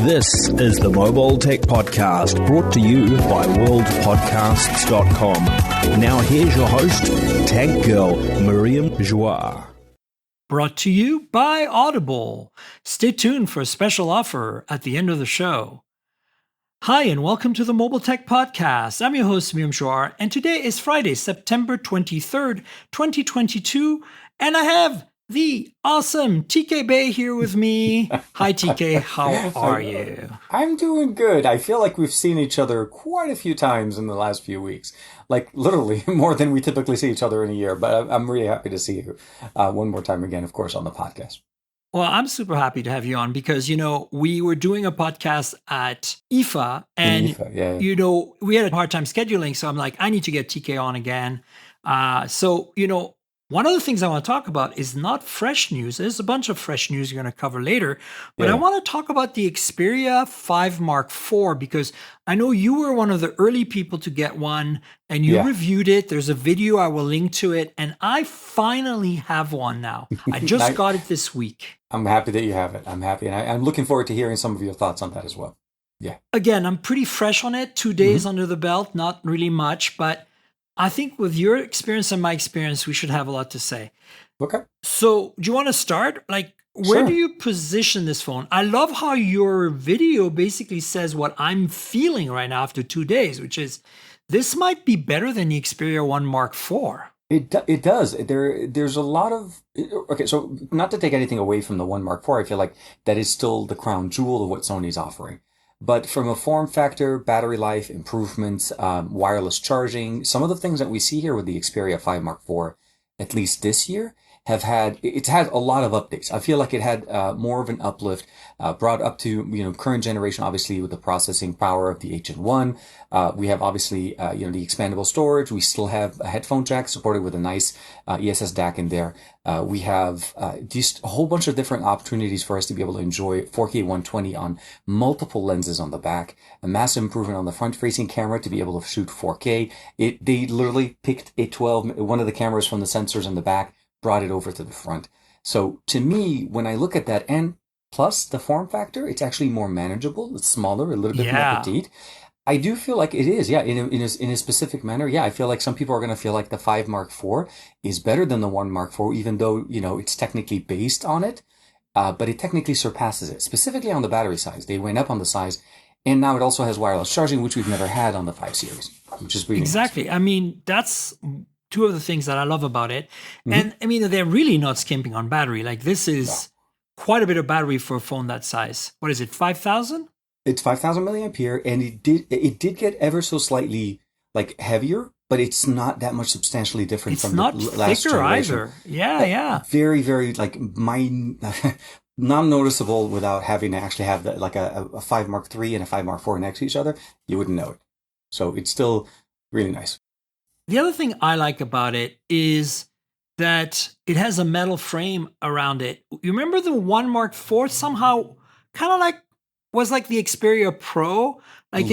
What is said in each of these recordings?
This is the Mobile Tech Podcast, brought to you by worldpodcasts.com. Now here's your host, Tech Girl, Miriam Joie. Brought to you by Audible. Stay tuned for a special offer at the end of the show. Hi, and welcome to the Mobile Tech Podcast. I'm your host, Miriam Joie, and today is Friday, September 23rd, 2022, and I have the awesome TK Bay here with me. Hi, TK. How are you? I'm doing good. I feel like we've seen each other quite a few times in the last few weeks. Like, literally, more than we typically see each other in a year. But I'm really happy to see you one more time again, of course, on the podcast. Well, I'm super happy to have you on because, we were doing a podcast at IFA and, we had a hard time scheduling. So I'm like, I need to get TK on again. One of the things I want to talk about is not fresh news. There's a bunch of fresh news you're going to cover later. But I want to talk about the Xperia 5 Mark IV because I know you were one of the early people to get one and you reviewed it. There's a video. I will link to it. And I finally have one now. I just got it this week. I'm happy that you have it. I'm happy. And I'm looking forward to hearing some of your thoughts on that as well. Yeah. Again, I'm pretty fresh on it. 2 days under the belt. Not really much, but I think with your experience and my experience, we should have a lot to say. Okay. So do you want to start? Where do you position this phone? I love how your video basically says what I'm feeling right now after 2 days, which is this might be better than the Xperia 1 Mark IV. It does. There's a lot of... Okay, so not to take anything away from the 1 Mark IV, I feel like that is still the crown jewel of what Sony's offering. But from a form factor, battery life, improvements, wireless charging, some of the things that we see here with the Xperia 5 Mark IV, at least this year, it's had a lot of updates. I feel like it had more of an uplift, brought up to, current generation, obviously with the processing power of the HN1. We have obviously, the expandable storage. We still have a headphone jack supported with a nice ESS DAC in there. We have just a whole bunch of different opportunities for us to be able to enjoy 4K 120 on multiple lenses on the back, a massive improvement on the front-facing camera to be able to shoot 4K. They literally picked one of the cameras from the sensors in the back, brought it over to the front. So to me, when I look at that, and plus the form factor, it's actually more manageable. It's smaller, a little bit more petite. I do feel like it is, in a specific manner. Yeah, I feel like some people are going to feel like the 5 Mark IV is better than the 1 Mark IV, even though, it's technically based on it, but it technically surpasses it, specifically on the battery size. They went up on the size, and now it also has wireless charging, which we've never had on the 5 Series, which is really Exactly. nice. I mean, that's two of the things that I love about it. And I mean, they're really not skimping on battery. Like this is quite a bit of battery for a phone that size. What is it, 5,000? It's 5,000 milliampere, and it did get ever so slightly heavier, but it's not that much substantially different from the last generation. It's not thicker either. Yeah. Very, very non-noticeable without having to actually have a 5 Mark III and a 5 Mark IV next to each other. You wouldn't know it. So it's still really nice. The other thing I like about it is that it has a metal frame around it. You remember the 1 Mark IV somehow kind of was like the Xperia Pro? It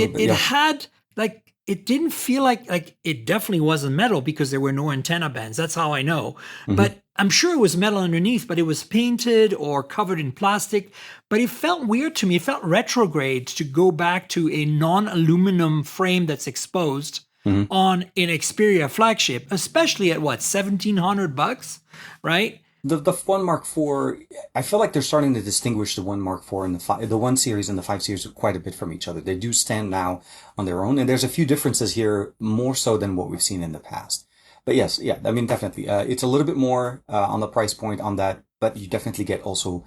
didn't feel like it definitely wasn't metal because there were no antenna bands. That's how I know. But I'm sure it was metal underneath, but it was painted or covered in plastic. But it felt weird to me. It felt retrograde to go back to a non-aluminum frame that's exposed on an Xperia flagship, especially at $1,700, right? The 1 Mark IV, I feel like they're starting to distinguish the 1 Mark IV and the 1 Series and the 5 Series quite a bit from each other. They do stand now on their own, and there's a few differences here, more so than what we've seen in the past. But yes, I mean, definitely. It's a little bit more on the price point on that, but you definitely get also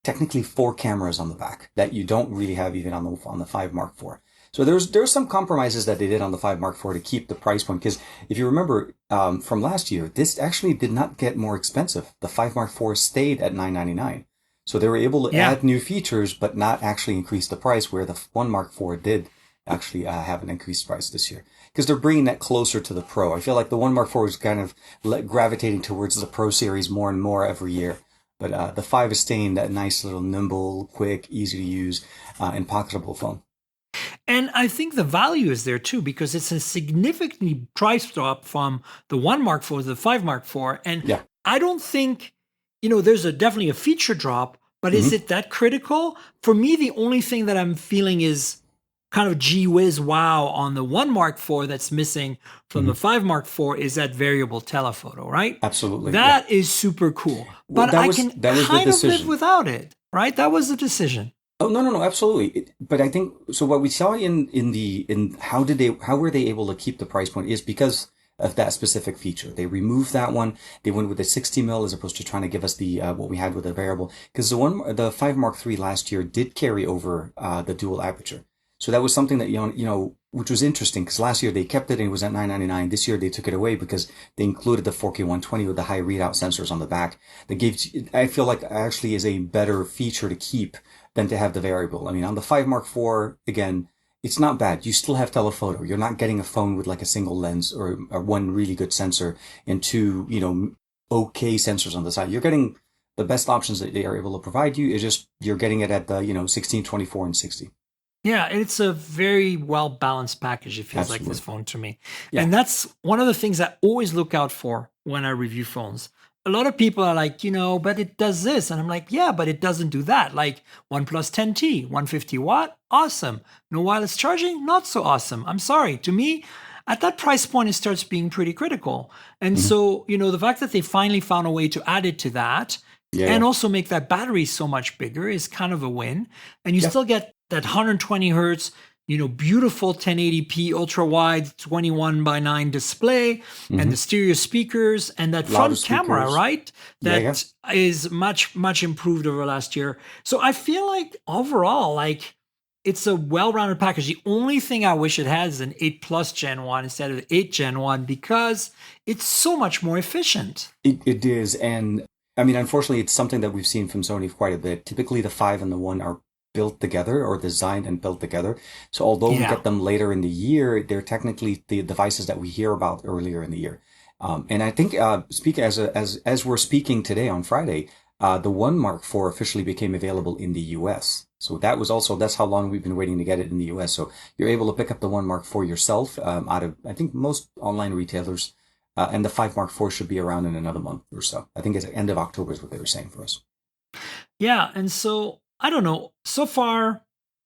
technically 4 cameras on the back that you don't really have even on the 5 Mark IV. So there's some compromises that they did on the 5 Mark IV to keep the price point. Because if you remember from last year, this actually did not get more expensive. The 5 Mark IV stayed at $999. So they were able to add new features, but not actually increase the price, where the 1 Mark IV did actually have an increased price this year. Because they're bringing that closer to the Pro. I feel like the 1 Mark IV is kind of gravitating towards the Pro series more and more every year. But the 5 is staying that nice little nimble, quick, easy to use, and pocketable phone. And I think the value is there too, because it's a significantly price drop from the 1 Mark IV to the 5 Mark IV. And I don't think, there's definitely a feature drop, but is it that critical? For me, the only thing that I'm feeling is kind of gee whiz wow on the 1 Mark IV that's missing from the 5 Mark IV is that variable telephoto, right? Absolutely. That is super cool. But I can kind of live without it, right? That was the decision. Oh, no, absolutely. But I think, so what we saw in how were they able to keep the price point is because of that specific feature. They removed that one. They went with the 60 mil as opposed to trying to give us the, what we had with the variable. Because the 5 Mark III last year did carry over, the dual aperture. So that was something that, which was interesting because last year they kept it and it was at $999. This year they took it away because they included the 4K 120 with the high readout sensors on the back. I feel like actually is a better feature to keep than to have the variable. I mean, on the 5 Mark IV, again, it's not bad. You still have telephoto. You're not getting a phone with like a single lens or one really good sensor and two, okay sensors on the side. You're getting the best options that they are able to provide you. It's just, you're getting it at the, 16, 24, and 60. Yeah, it's a very well-balanced package, it feels Absolutely. like, this phone to me. Yeah. And that's one of the things I always look out for when I review phones. A lot of people are like, but it does this. And I'm like, yeah, but it doesn't do that. Like OnePlus 10T, 150 watt, awesome. No wireless charging, not so awesome. I'm sorry. To me, at that price point, it starts being pretty critical. And so, the fact that they finally found a way to add it to that and also make that battery so much bigger is kind of a win. And you still get that 120 hertz, beautiful 1080p ultra wide 21:9 display and the stereo speakers and that front camera, right? That is much, much improved over last year. So I feel like overall, like it's a well-rounded package. The only thing I wish it had is an 8 Plus Gen 1 instead of the 8 Gen 1 because it's so much more efficient. It is. And I mean, unfortunately, it's something that we've seen from Sony quite a bit. Typically, the 5 and the 1 are built together or designed and built together. So although we get them later in the year, they're technically the devices that we hear about earlier in the year. And I think, as we're speaking today on Friday, the 1 Mark IV officially became available in the US. So that's how long we've been waiting to get it in the US. So you're able to pick up the 1 Mark IV yourself, out of, I think, most online retailers. And the 5 Mark IV should be around in another month or so. I think it's the end of October is what they were saying for us. Yeah. And so, I don't know. So far,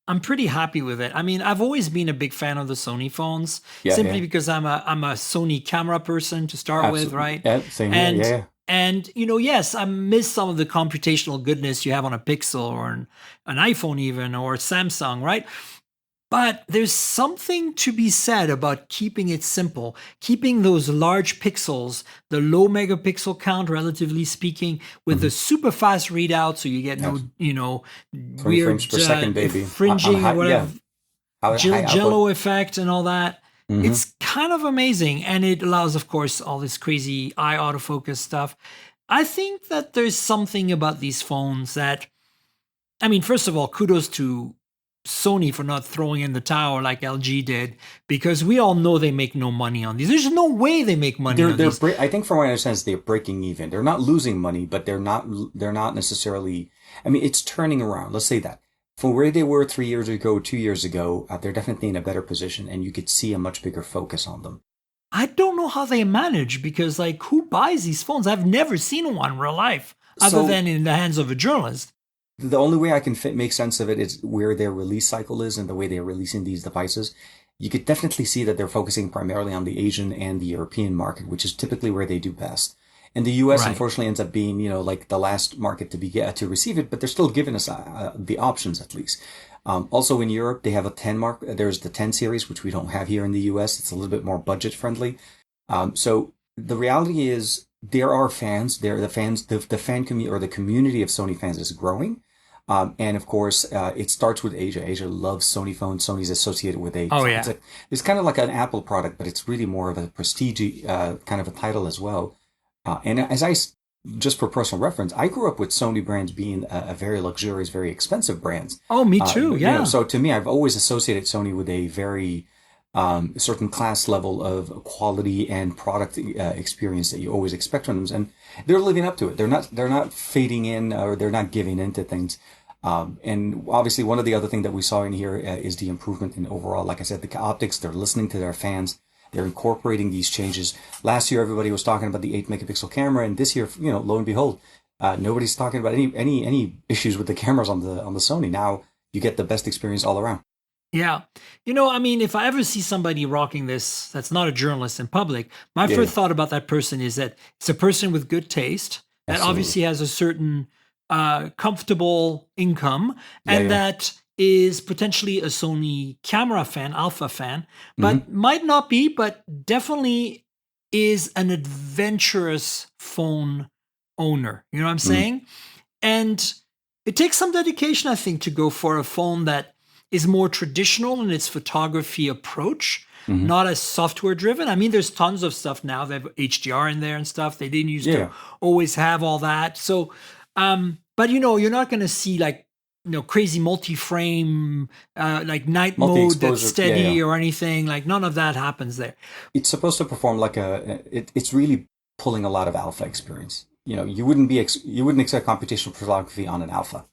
I'm pretty happy with it. I mean, I've always been a big fan of the Sony phones, simply because I'm a Sony camera person to start with, right? Yeah, same here. And yes, I miss some of the computational goodness you have on a Pixel or an iPhone even, or Samsung, right? But there's something to be said about keeping it simple, keeping those large pixels, the low megapixel count, relatively speaking, with the super fast readout, so you get no, weird frames per second, baby. Fringing or whatever, jello effect and all that. It's kind of amazing, and it allows, of course, all this crazy eye autofocus stuff. I think that there's something about these phones that, I mean, first of all, kudos to Sony for not throwing in the towel like LG did, because we all know they make no money on these. There's no way they make money on these. I think from what I understand is they're breaking even. They're not losing money, but they're not necessarily, I mean, it's turning around. Let's say that. From where they were 3 years ago, 2 years ago, they're definitely in a better position, and you could see a much bigger focus on them. I don't know how they manage, because like, who buys these phones? I've never seen one in real life other than in the hands of a journalist. The only way I can make sense of it is where their release cycle is and the way they're releasing these devices. You could definitely see that they're focusing primarily on the Asian and the European market, which is typically where they do best. And the US, unfortunately, ends up being, like the last market to receive it, but they're still giving us the options at least. Also in Europe, they have a 10 mark. There's the 10 series, which we don't have here in the US. It's a little bit more budget friendly. So the reality is there are fans. The fan community or the community of Sony fans is growing. And of course, it starts with Asia. Asia loves Sony phones. Sony's associated with a. Oh, yeah. It's kind of like an Apple product, but it's really more of a prestige kind of a title as well. And just for personal reference, I grew up with Sony brands being a very luxurious, very expensive brands. Oh, me too. Yeah. So to me, I've always associated Sony with a very certain class level of quality and product experience that you always expect from them, and they're living up to it. They're not fading in, or they're not giving in to things. And obviously, one of the other things that we saw in here is the improvement in overall, like I said, the optics. They're listening to their fans. They're incorporating these changes. Last year, everybody was talking about the 8 megapixel camera, and this year, lo and behold, Nobody's talking about any issues with the cameras on the Sony. Now you get the best experience all around. Yeah. I mean, if I ever see somebody rocking this that's not a journalist in public, my first thought about that person is that it's a person with good taste that obviously has a certain comfortable income and that is potentially a Sony camera fan, alpha fan, but might not be, but definitely is an adventurous phone owner. You know what I'm saying? And it takes some dedication, I think, to go for a phone that is more traditional in its photography approach, not as software driven. I mean, there's tons of stuff now. They have HDR in there and stuff. They didn't used to always have all that. So, but you're not going to see like, crazy multi-frame, like night mode that's steady or anything. Like none of that happens there. It's supposed to perform like it's really pulling a lot of alpha experience. You wouldn't expect computational photography on an alpha.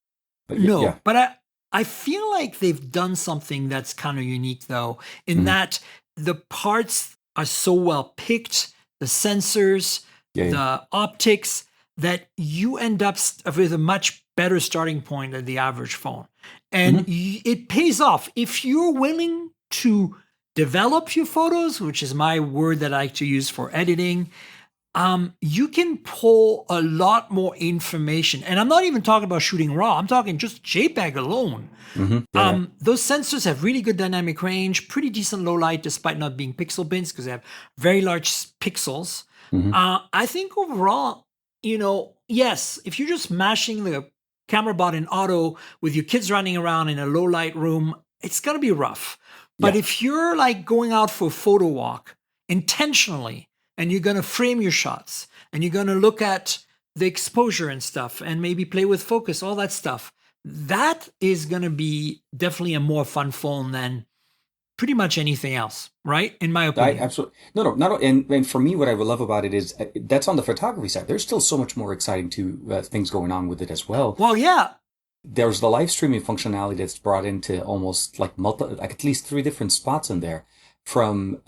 But but I feel like they've done something that's kind of unique though, in that the parts are so well picked, the sensors, the optics, that you end up with a much better starting point than the average phone. And it pays off. If you're willing to develop your photos, which is my word that I like to use for editing, you can pull a lot more information. And I'm not even talking about shooting RAW. I'm talking just JPEG alone. Those sensors have really good dynamic range, pretty decent low light, despite not being pixel bins, because they have very large pixels. I think overall, yes, if you're just mashing the camera bot in auto with your kids running around in a low light room, it's going to be rough. But if you're like going out for a photo walk intentionally, and you're going to frame your shots, and you're going to look at the exposure and stuff, and maybe play with focus, all that stuff, that is going to be definitely a more fun phone than pretty much anything else, right? In my opinion. Absolutely. No, not. And for me, what I would love about it is that's on the photography side. There's still so much more exciting things going on with it as well. Well, yeah. There's the live streaming functionality that's brought into almost like at least 3 different spots in there. From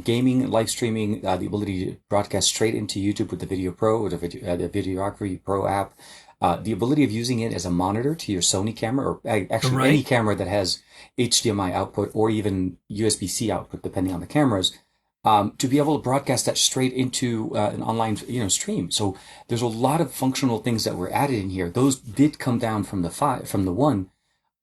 gaming, live streaming, the ability to broadcast straight into YouTube with the Video Pro or the Videography Pro app, the ability of using it as a monitor to your Sony camera, or actually any camera that has HDMI output or even USB-C output, depending on the cameras, to be able to broadcast that straight into an online stream. So there's a lot of functional things that were added in here. Those did come down from the 1.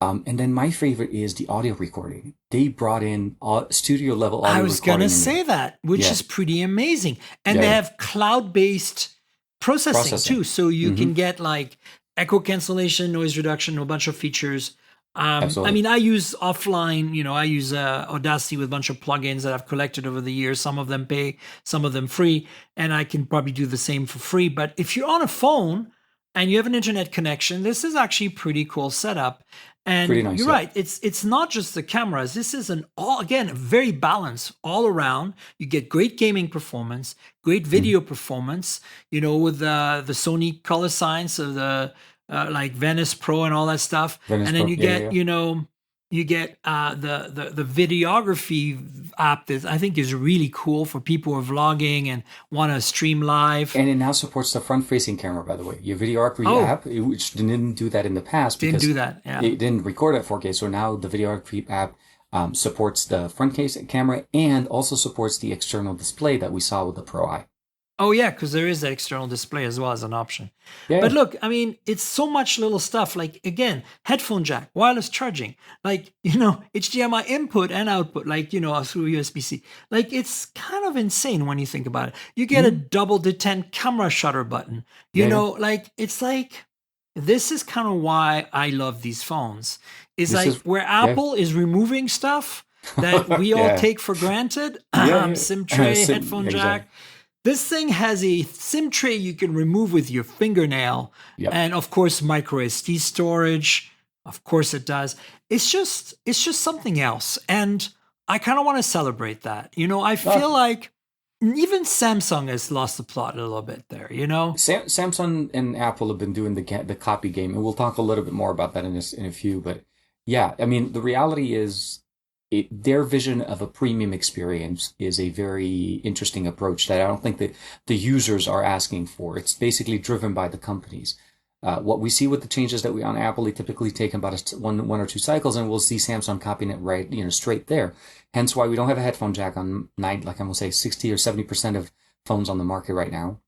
And then my favorite is the audio recording. They brought in studio level audio recording. I was going to say that, which is pretty amazing. And they have cloud-based processing too. So you can get like echo cancellation, noise reduction, a bunch of features. I mean, I use offline, I use Audacity with a bunch of plugins that I've collected over the years. Some of them pay, some of them free. And I can probably do the same for free. But if you're on a phone and you have an internet connection, this is actually a pretty cool setup. And nice, you're right. It's not just the cameras. This is very balanced all around. You get great gaming performance, great video performance, with the Sony color science of the like Venice Pro and all that stuff. And then you get, you get the videography app that I think is really cool for people who are vlogging and want to stream live. And it now supports the front-facing camera, by the way. Your videography app, which didn't do that in the past. Didn't do that, yeah. It didn't record at 4K, so now the videography app supports the front case camera and also supports the external display that we saw with the Pro Eye. Oh, yeah, because there is that external display as well as an option. Yeah. But look, I mean, it's so much little stuff. Like, again, headphone jack, wireless charging, like, HDMI input and output, like, through USB-C. Like, it's kind of insane when you think about it. You get a double detent camera shutter button. It's like, this is kind of why I love these phones. Where Apple is removing stuff that we all take for granted. SIM tray, headphone jack. This thing has a SIM tray you can remove with your fingernail. Yep. And of course, micro SD storage. Of course it does. It's just something else. And I kind of want to celebrate that. I feel like even Samsung has lost the plot a little bit there, Samsung and Apple have been doing the copy game. And we'll talk a little bit more about that in a few. But yeah, I mean, the reality is their vision of a premium experience is a very interesting approach that I don't think that the users are asking for. It's basically driven by the companies. What we see with the changes that we on Apple, they typically take about one or two cycles, and we'll see Samsung copying it right, straight there. Hence why we don't have a headphone jack on like I'm gonna say 60 or 70% of phones on the market right now.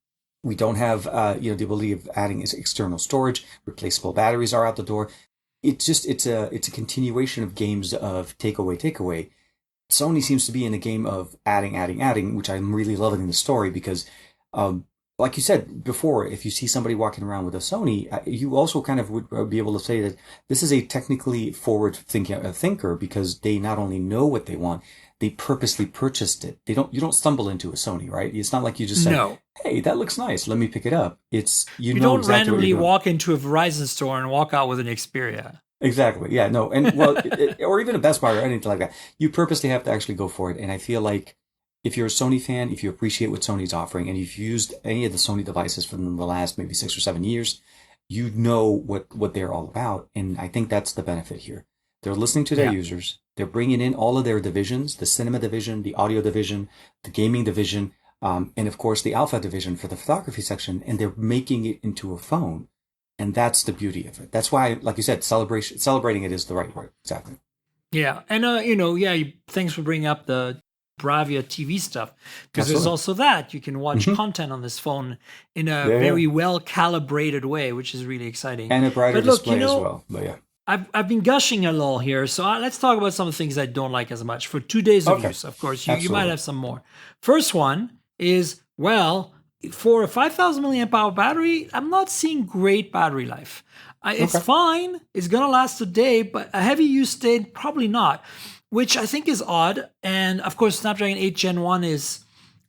We don't have, the ability of adding external storage. Replaceable batteries are out the door. It's a continuation of games of takeaway. Sony seems to be in a game of adding, which I'm really loving the story because, like you said before, if you see somebody walking around with a Sony, you also kind of would be able to say that this is a technically forward thinker because they not only know what they want, they purposely purchased it. You don't stumble into a Sony, right? It's not like you just say, No. "Hey, that looks nice. Let me pick it up." It's you know don't exactly randomly what you're doing. walk into a Verizon store and walk out with an Xperia. Exactly. Yeah. No. And well, or even a Best Buy or anything like that. You purposely have to actually go for it. And I feel like if you're a Sony fan, if you appreciate what Sony's offering, and you've used any of the Sony devices from the last maybe 6 or 7 years, you know what they're all about. And I think that's the benefit here. They're listening to their users. They're bringing in all of their divisions, the cinema division, the audio division, the gaming division, and of course the alpha division for the photography section, and they're making it into a phone. And that's the beauty of it. That's why, like you said, celebrating it is the right word. Exactly. Yeah. And, thanks for bringing up the Bravia TV stuff, because there's Absolutely. also that. You can watch content on this phone in a very well calibrated way, which is really exciting. And a brighter But look, display as well. But yeah. I've been gushing a little here, so let's talk about some of the things I don't like as much for 2 days of use. Of course, you might have some more. First one is, well, for a 5,000 milliamp hour battery, I'm not seeing great battery life. It's fine. It's going to last a day, but a heavy use day, probably not, which I think is odd. And of course, Snapdragon 8 Gen 1 is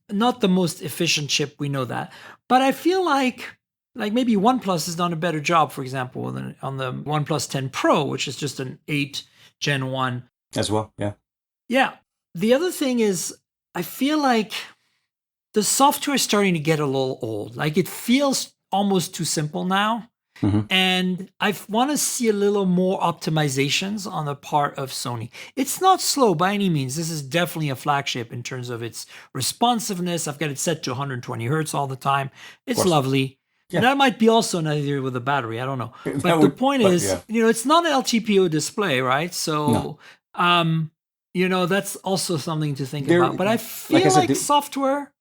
not the most efficient chip. We know that. But I feel like maybe OnePlus has done a better job, for example, on the OnePlus 10 Pro, which is just an 8 Gen 1. As well, yeah. Yeah. The other thing is, I feel like the software is starting to get a little old. Like, it feels almost too simple now. Mm-hmm. And I want to see a little more optimizations on the part of Sony. It's not slow by any means. This is definitely a flagship in terms of its responsiveness. I've got it set to 120 hertz all the time. It's lovely. Yeah. That might be also another theory with the battery. I don't know. But the point is, it's not an LTPO display, right? So, that's also something to think about. But I feel like software...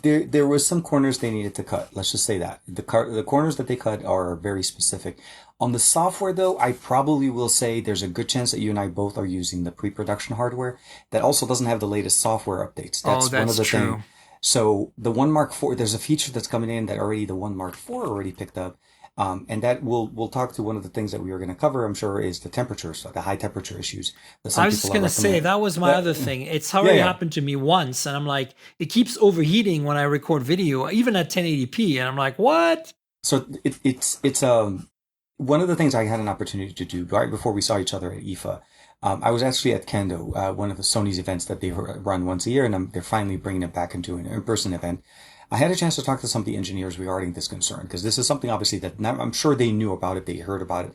There was some corners they needed to cut. Let's just say that. The corners that they cut are very specific. On the software, though, I probably will say there's a good chance that you and I both are using the pre-production hardware that also doesn't have the latest software updates. That's one of the things. So the One Mark 4, there's a feature that's coming in that already the One Mark 4 already picked up. And that we'll talk to one of the things that we were going to cover, I'm sure, is the temperatures, like the high temperature issues. I was just going to say, that was my other thing. It's already happened to me once, and I'm like, it keeps overheating when I record video, even at 1080p, and I'm like, what? So it's one of the things I had an opportunity to do right before we saw each other at IFA. I was actually at Kendo, one of the Sony's events that they run once a year, and they're finally bringing it back into an in-person event. I had a chance to talk to some of the engineers regarding this concern, because this is something obviously that I'm sure they knew about it, they heard about it.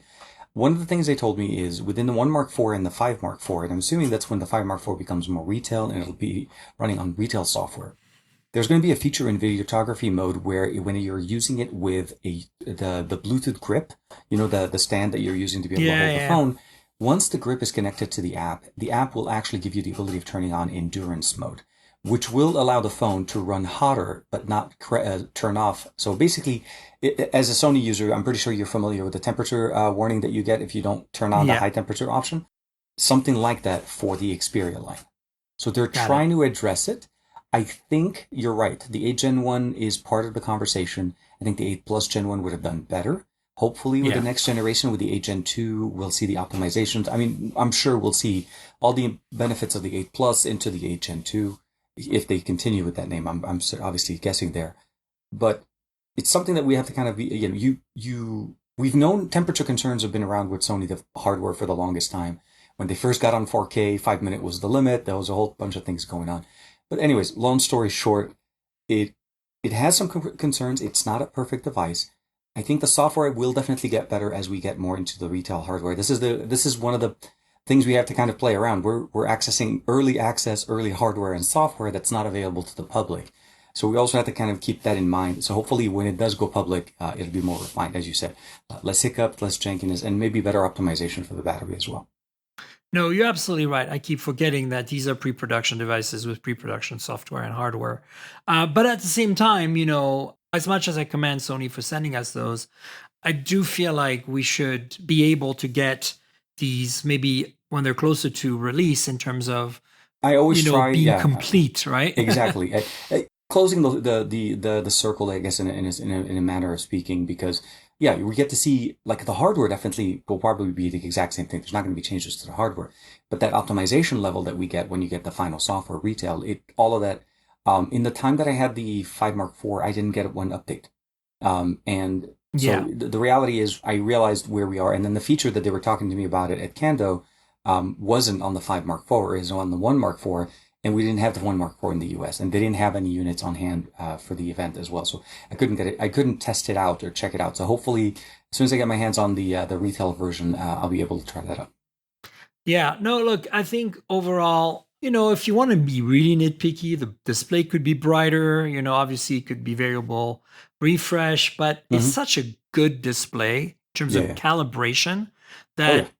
One of the things they told me is within the 1 Mark 4 and the 5 Mark 4, and I'm assuming that's when the 5 Mark 4 becomes more retail and it'll be running on retail software. There's going to be a feature in videography mode where when you're using it with the Bluetooth grip, the stand that you're using to be able to hold the phone, once the grip is connected to the app will actually give you the ability of turning on endurance mode, which will allow the phone to run hotter but not turn off. So basically, as a Sony user, I'm pretty sure you're familiar with the temperature warning that you get if you don't turn on the high temperature option. Something like that for the Xperia line. So they're trying to address it. I think you're right. The 8 Gen 1 is part of the conversation. I think the 8 Plus Gen 1 would have done better. Hopefully with the next generation, with the 8 Gen 2, we'll see the optimizations. I mean, I'm sure we'll see all the benefits of the 8 Plus into the 8 Gen 2. If they continue with that name, I'm obviously guessing there, but it's something that we have to kind of be. We've known temperature concerns have been around with Sony the hardware for the longest time. When they first got on 4K, 5 minute was the limit. There was a whole bunch of things going on. But anyways, long story short, it has some concerns. It's not a perfect device. I think the software will definitely get better as we get more into the retail hardware. This is one of things we have to kind of play around. We're accessing early access, early hardware and software that's not available to the public. So we also have to kind of keep that in mind. So hopefully when it does go public, it'll be more refined, as you said. Less hiccup, less jankiness, and maybe better optimization for the battery as well. No, you're absolutely right. I keep forgetting that these are pre-production devices with pre-production software and hardware. But at the same time, as much as I commend Sony for sending us those, I do feel like we should be able to get these maybe when they're closer to release in terms of I always try being complete, right? Exactly. Closing the circle, I guess, in a manner of speaking, because we get to see, like, the hardware definitely will probably be the exact same thing. There's not going to be changes to the hardware, but that optimization level that we get when you get the final software retail, all of that. In the time that I had the 5 Mark IV, I didn't get one update, and so the reality is, I realized where we are, and then the feature that they were talking to me about it at Kando wasn't on the 5 Mark IV, is on the 1 Mark IV. And we didn't have the 1 Mark IV in the US, and they didn't have any units on hand for the event as well. So I couldn't get it. I couldn't test it out or check it out. So hopefully, as soon as I get my hands on the retail version, I'll be able to try that out. Yeah. No, look, I think overall, if you want to be really nitpicky, the display could be brighter. Obviously, it could be variable refresh, but it's such a good display in terms of calibration that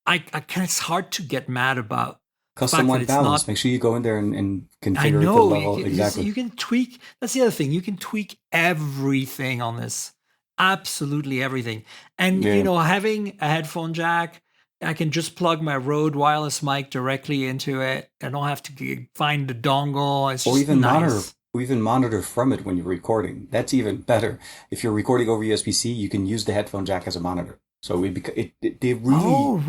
it's hard to get mad about. Custom white balance. Make sure you go in there and configure the level. Exactly. You can tweak. That's the other thing. You can tweak everything on this. Absolutely everything. And, having a headphone jack, I can just plug my Rode wireless mic directly into it. I don't have to find the dongle. It's just nice. Monitor from it when you're recording. That's even better. If you're recording over USB-C, you can use the headphone jack as a monitor. So they really,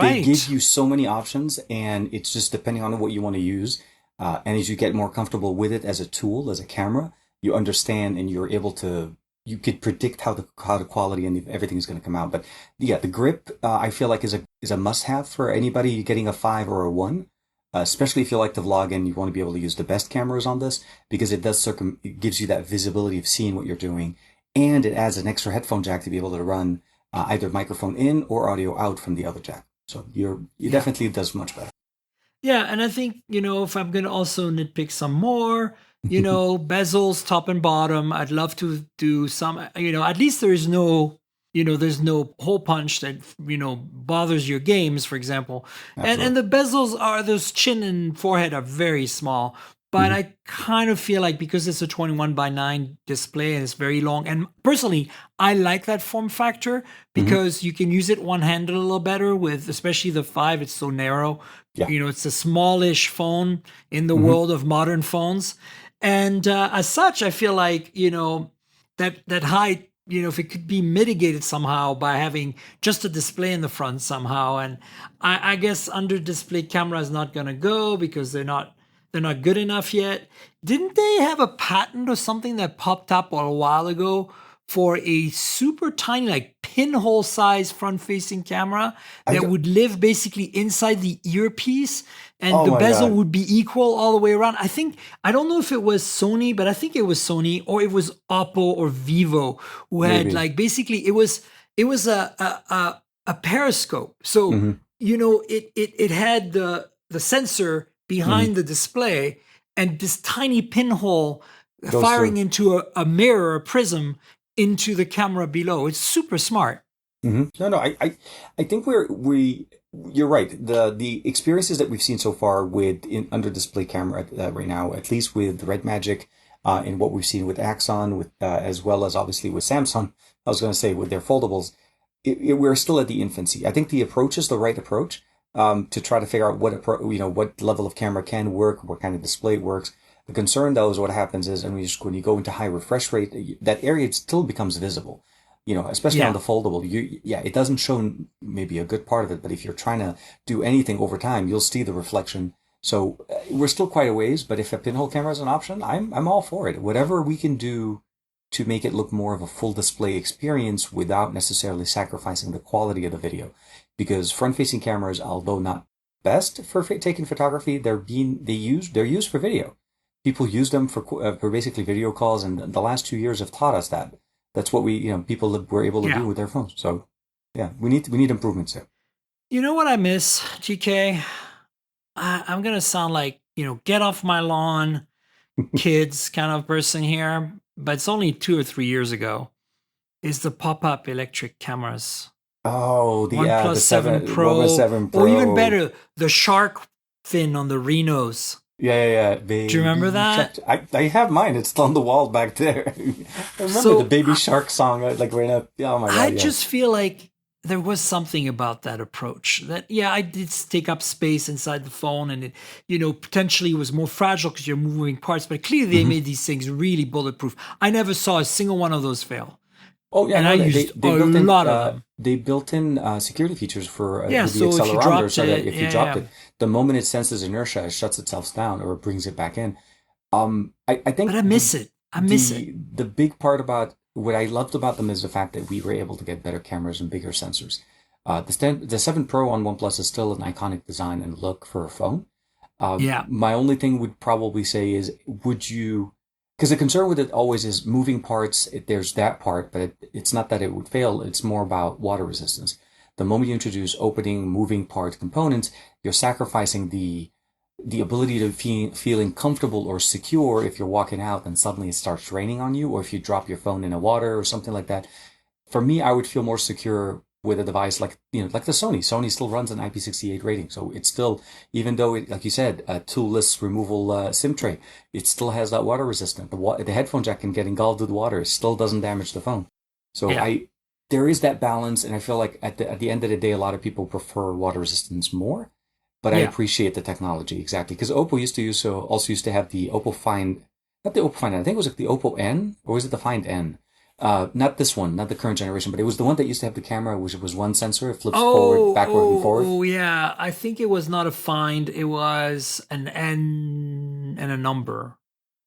they give you so many options, and it's just depending on what you want to use. And as you get more comfortable with it as a tool, as a camera, you understand, and you're able to, you could predict how the quality and everything is going to come out. But the grip, I feel like is a must-have for anybody getting a 5 or a 1, especially if you like to vlog and you want to be able to use the best cameras on this, because it gives you that visibility of seeing what you're doing, and it adds an extra headphone jack to be able to run either microphone in or audio out from the other jack. So it definitely does much better. Yeah, and I think, if I'm going to also nitpick some more, bezels top and bottom, I'd love to do some, at least there's no hole punch that, bothers your games, for example. And the bezels those chin and forehead are very small. But I kind of feel like because it's a 21:9 display and it's very long, and personally, I like that form factor because you can use it one-handed a little better with, especially the 5, it's so narrow. Yeah. It's a smallish phone in the world of modern phones. And as such, I feel like, that height, if it could be mitigated somehow by having just a display in the front somehow. And I guess under display camera is not going to go because they're not good enough yet. Didn't they have a patent or something that popped up a while ago for a super tiny, like pinhole size front-facing camera that would live basically inside the earpiece, and the bezel would be equal all the way around? I don't know if it was Sony, but I think it was Sony, or it was Oppo or Vivo who had like, basically it was a periscope. So it had the sensor behind the display, and this tiny pinhole firing into a mirror, a prism, into the camera below. It's super smart. No, I think you're right. The experiences that we've seen so far with under display camera right now, at least with the Red Magic, and what we've seen with Axon, with as well as obviously with Samsung, I was going to say with their foldables, we're still at the infancy. I think the approach is the right approach. To try to figure out what level of camera can work, what kind of display works. The concern, though, is what happens is, when you go into high refresh rate, that area still becomes visible. Especially on the foldable. It doesn't show maybe a good part of it, but if you're trying to do anything over time, you'll see the reflection. So we're still quite a ways, but if a pinhole camera is an option, I'm all for it. Whatever we can do to make it look more of a full display experience without necessarily sacrificing the quality of the video. Because front-facing cameras, although not best for taking photography, they're used for video. People use them for basically video calls, and the last 2 years have taught us that. That's what people were able to do with their phones. So, yeah, we need improvements there. You know what I miss, GK? I'm gonna sound like, get off my lawn, kids kind of person here, but it's only 2 or 3 years ago. Is the pop-up electric cameras, Oh, OnePlus the 7 OnePlus Pro, 7 or even Pro. better, the shark fin on the Renos. Yeah. Do you remember Baby Shark. that? I have mine. It's on the wall back there. I remember the So Baby Shark song. Like right up. Oh my I God, yeah. just feel like there was something about that approach that, yeah, I did take up space inside the phone and it, potentially was more fragile because you're moving parts, but clearly they Mhm. made these things really bulletproof. I never saw a single one of those fail. Oh yeah, And I no, used they a built in lot of them. they built in security features for Yeah, with the so if you accelerometer, dropped so that it, if you yeah, dropped yeah. it, the moment it senses inertia, it shuts itself down or it brings it back in. I But think I miss it. I miss it. the big part about what I loved about them is the fact that we were able to get better cameras and bigger sensors. The 7 Pro on OnePlus is still an iconic design and look for a phone. Yeah, My only thing would probably say is, would you? Because the concern with it always is moving parts. There's that part, but it's not that it would fail. It's more about water resistance. The moment you introduce opening, moving part components, you're sacrificing the ability to feeling comfortable or secure if you're walking out and suddenly it starts raining on you, or if you drop your phone in the water or something like that. For me, I would feel more secure with a device like like the Sony. Sony still runs an IP68 rating, so it's still, even though it, like you said, a toolless removable SIM tray, it still has that water resistant. The headphone jack can get engulfed with water, it still doesn't damage the phone. So yeah, there is that balance, and I feel like at the end of the day, a lot of people prefer water resistance more. But I yeah. appreciate the technology exactly because Oppo also used to have the Oppo Find, not the Oppo Find N, I think it was like the Oppo N, or was it the Find N? Not this one, not the current generation, but it was the one that used to have the camera, which was one sensor. It flips forward, backward, and forward. Yeah. I think it was not a find. It was an N and a number.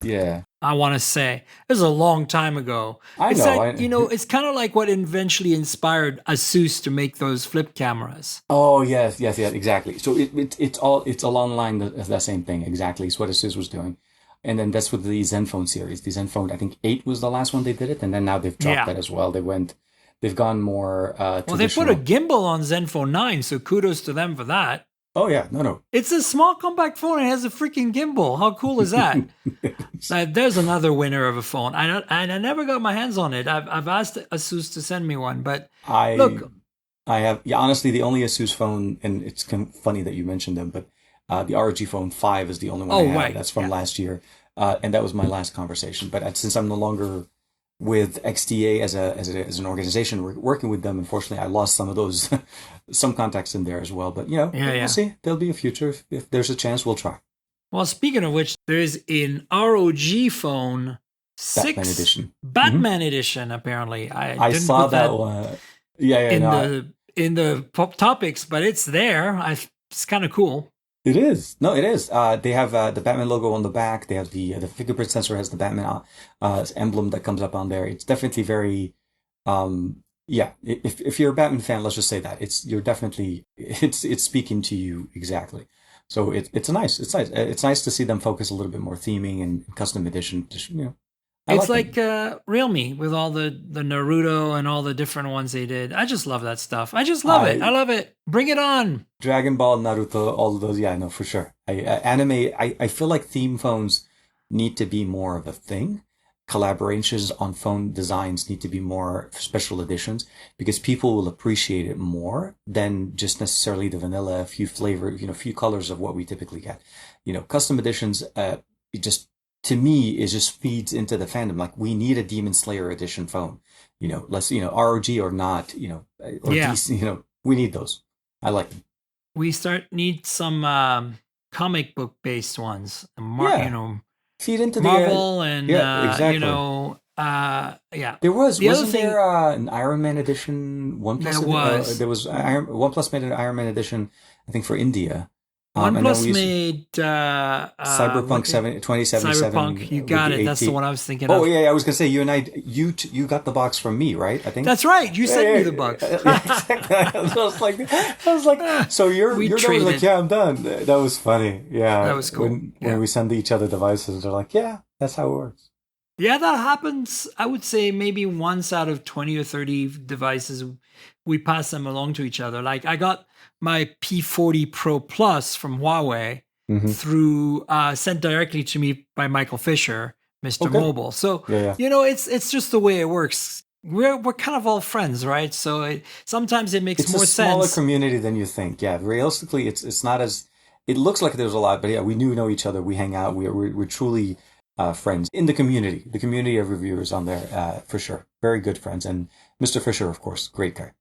Yeah, I want to say it was a long time ago. I It's know. that, it's kind of like what eventually inspired Asus to make those flip cameras. Oh yes, exactly. So it's along the line of that same thing exactly. It's what Asus was doing, and then that's with the Zenfone series. The Zenfone, I think 8 was the last one they did it, and then now they've dropped Yeah. that as well. They've gone more Well, they put a traditional. gimbal on Zenfone 9, so kudos to them for that. Oh yeah, no. It's a small compact phone and it has a freaking gimbal. How cool is that? There's another winner of a phone. I never got my hands on it. I've asked Asus to send me one, but I look, I have, yeah, honestly, the only Asus phone, and it's kind of funny that you mentioned them, but the ROG Phone 5 is the only one I oh have. right, That's from yeah. last year. And that was my last conversation. But since I'm no longer with XDA as an organization, working with them, unfortunately, I lost some of those, some contacts in there as well. But, Yeah, we'll yeah. see. There'll be a future. If there's a chance, we'll try. Well, speaking of which, there is an ROG phone Batman 6 edition. Hmm. Batman edition. Apparently, I I didn't saw put that that one. Yeah, in no, the pop topics, but it's there. It's kind of cool. it is. No, it is. They have the Batman logo on the back. They have the fingerprint sensor has the Batman emblem that comes up on there. It's definitely very, yeah. If you're a Batman fan, let's just say that you're definitely it's speaking to you exactly. So it's nice to see them focus a little bit more theming and custom edition. I It's like like them. Realme with all the Naruto and all the different ones they did. I just love that stuff. I just love it. I I love it. Bring it on. Dragon Ball, Naruto, all of those. Yeah, no, for sure. Anime. I feel like theme phones need to be more of a thing. Collaborations on phone designs need to be more special editions because people will appreciate it more than just necessarily the vanilla, a few flavor, few colors of what we typically get. Custom editions. It just to me it just feeds into the fandom. Like we need a Demon Slayer edition phone. Let's ROG or not. Or Yeah, DC. We need those. I like them. we need some comic book based ones. Yeah, feed into the Marvel and yeah, exactly. yeah. The other Wasn't there thing an Iron Man edition? there was There was OnePlus made an Iron Man edition, I think for India. And then we OnePlus used made Cyberpunk what 2077 Cyberpunk. You with got the it. That's the 18. one I was thinking Oh of. yeah, I was gonna say you got the box from me, right? I think. That's right. You Yeah, sent me yeah, the bucks. yeah, exactly. I was like, so We you're done? Like, traded. yeah, I'm done. That was funny. That Yeah, was cool. when Yeah. we send each other devices, they're like, yeah, that's how it works. Yeah, that happens. I would say maybe once out of 20 or 30 devices, we pass them along to each other. Like I got my P40 Pro Plus from Huawei Hmm. through sent directly to me by Michael Fisher, Mr. Okay. Mobile. So, Yeah, yeah. it's just the way it works. We're kind of all friends, right? So sometimes it makes It's a more smaller sense. community than you think. Yeah, realistically, it's not as it looks like there's a lot, but yeah, we do know each other. We hang out. We're truly friends in the community of reviewers on there for sure. Very good friends, and Mr. Fisher, of course, great guy.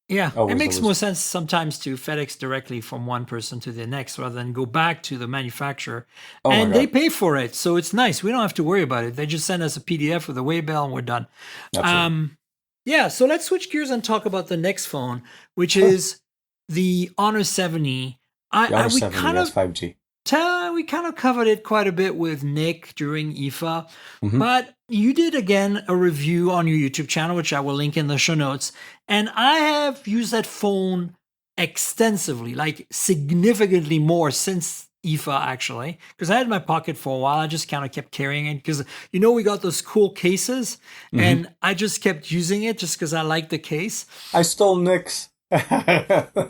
Yeah, it Always, makes more always. sense sometimes to FedEx directly from one person to the next rather than go back to the manufacturer. Oh my And they God, pay for it. So it's nice. We don't have to worry about it. They just send us a PDF with a waybill and we're done. absolutely. Um, yeah, so let's switch gears and talk about the next phone, which Sure. is the Honor 70. The Honor We 70, kind yes, of 5G. we kind of covered it quite a bit with Nick during IFA, Hmm. but you did again a review on your YouTube channel, which I will link in the show notes. And I have used that phone extensively, like significantly more since IFA actually, because I had it in my pocket for a while. I just kind of kept carrying it because we got those cool cases, Hmm. and I just kept using it just because I liked the case. I stole Nick's.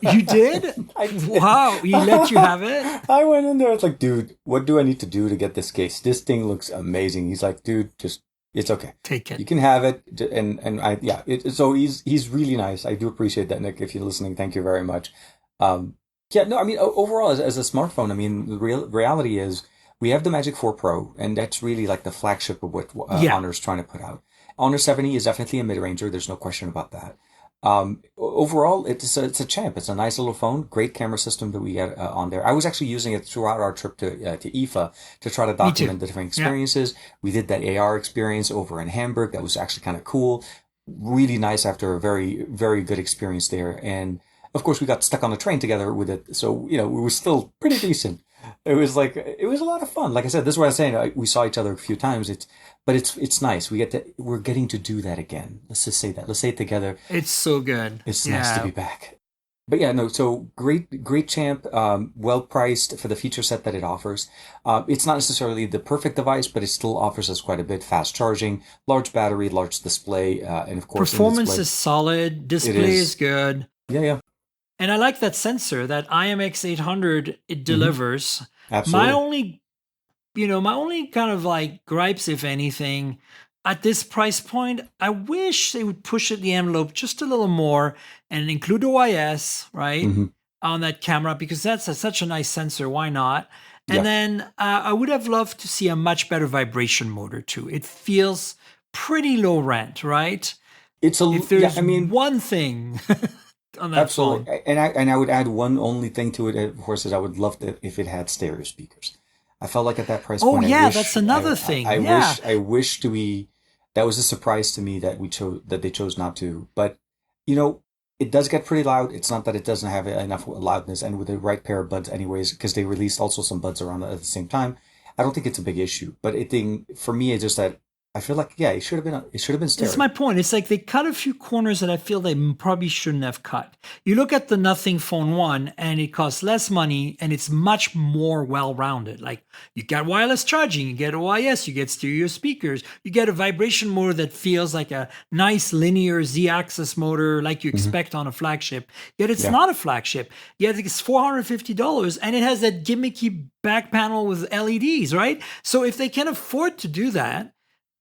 You did? I did. Wow, he let you have it? I went in there. It's like, dude, what do I need to do to get this case? This thing looks amazing. He's like, dude, just it's okay. Take it. You can have it. And I yeah. So he's really nice. I do appreciate that, Nick. If you're listening, thank you very much. Um, yeah, no, I mean overall as a smartphone, I mean the reality is we have the Magic 4 Pro, and that's really like the flagship of what Yeah. Honor's trying to put out. Honor 70 is definitely a mid-ranger. There's no question about that. Overall, it's a champ. It's a nice little phone. Great camera system that we get on there. I was actually using it throughout our trip to IFA to try to Me too. document the different Yeah. experiences. We did that AR experience over in Hamburg. That was actually kind of cool. Really nice after a very, very good experience there. And of course, we got stuck on the train together with it. So, it was still pretty decent. It was a lot of fun. Like I said, this is what I was saying. We saw each other a few times. But it's nice. We're getting to do that again. Let's just say that. Let's say it together. It's so good. It's nice to Yeah. be back. But yeah, no, so great champ, well priced for the feature set that it offers. It's not necessarily the perfect device, but it still offers us quite a bit. Fast charging, large battery, large display, and of course in Performance display. is solid. It Display is. is good. Yeah, yeah. And I like that sensor, that IMX 800 it delivers. My Absolutely. only, my only kind of like gripes, if anything, at this price point, I wish they would push it the envelope just a little more and include OIS, right, Hmm. on that camera, because that's such a nice sensor. Why not? And Yeah. then I would have loved to see a much better vibration motor too. It feels pretty low rent, right? It's If yeah, there's I mean, one thing on that phone. absolutely. And I would add one only thing to it, of course, is I would love it if it had stereo speakers. I felt like at that price Oh point, yeah, that's another thing. Yeah. I wish to be, that was a surprise to me that they chose not to. But, you know, it does get pretty loud. It's not that it doesn't have enough loudness, and with the right pair of buds anyways, because they released also some buds around at the same time. I don't think it's a big issue, but for me, it's just that I feel like, yeah, it should have been stereo. It's my point. It's like they cut a few corners that I feel they probably shouldn't have cut. You look at the Nothing Phone 1 and it costs less money and it's much more well-rounded. Like you got wireless charging, you get OIS, you get stereo speakers, you get a vibration motor that feels like a nice linear Z-axis motor like you expect on a flagship. Yet it's Yeah. not a flagship. Yet it's $450 and it has that gimmicky back panel with LEDs, right? So if they can afford to do that,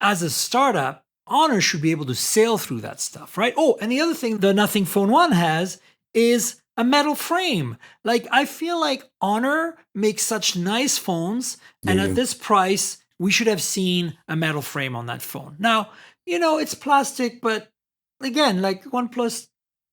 as a startup, Honor should be able to sail through that stuff, right? Oh, and the other thing the Nothing Phone 1 has is a metal frame. Like, I feel like Honor makes such nice phones, and They at do. this price, we should have seen a metal frame on that phone. Now, it's plastic, but again, like OnePlus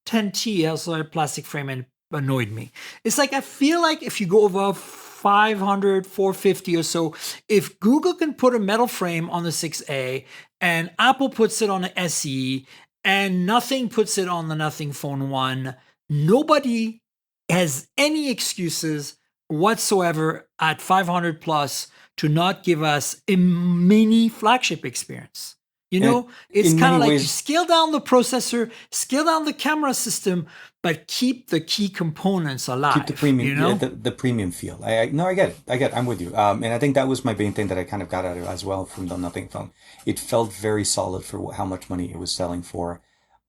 10T also had a plastic frame and annoyed me. It's like, I feel like if you go above 500, 450 or so, if Google can put a metal frame on the 6A and Apple puts it on the SE and Nothing puts it on the Nothing Phone 1, nobody has any excuses whatsoever at 500 plus to not give us a mini flagship experience. You And know, it's in kind many of like you ways, scale down the processor, scale down the camera system, but keep the key components keep the alive, premium, you yeah, know? the premium feel. No, I get it. I'm with you. And I think that was my main thing that I kind of got out of it as well from the Nothing phone. It felt very solid for how much money it was selling for.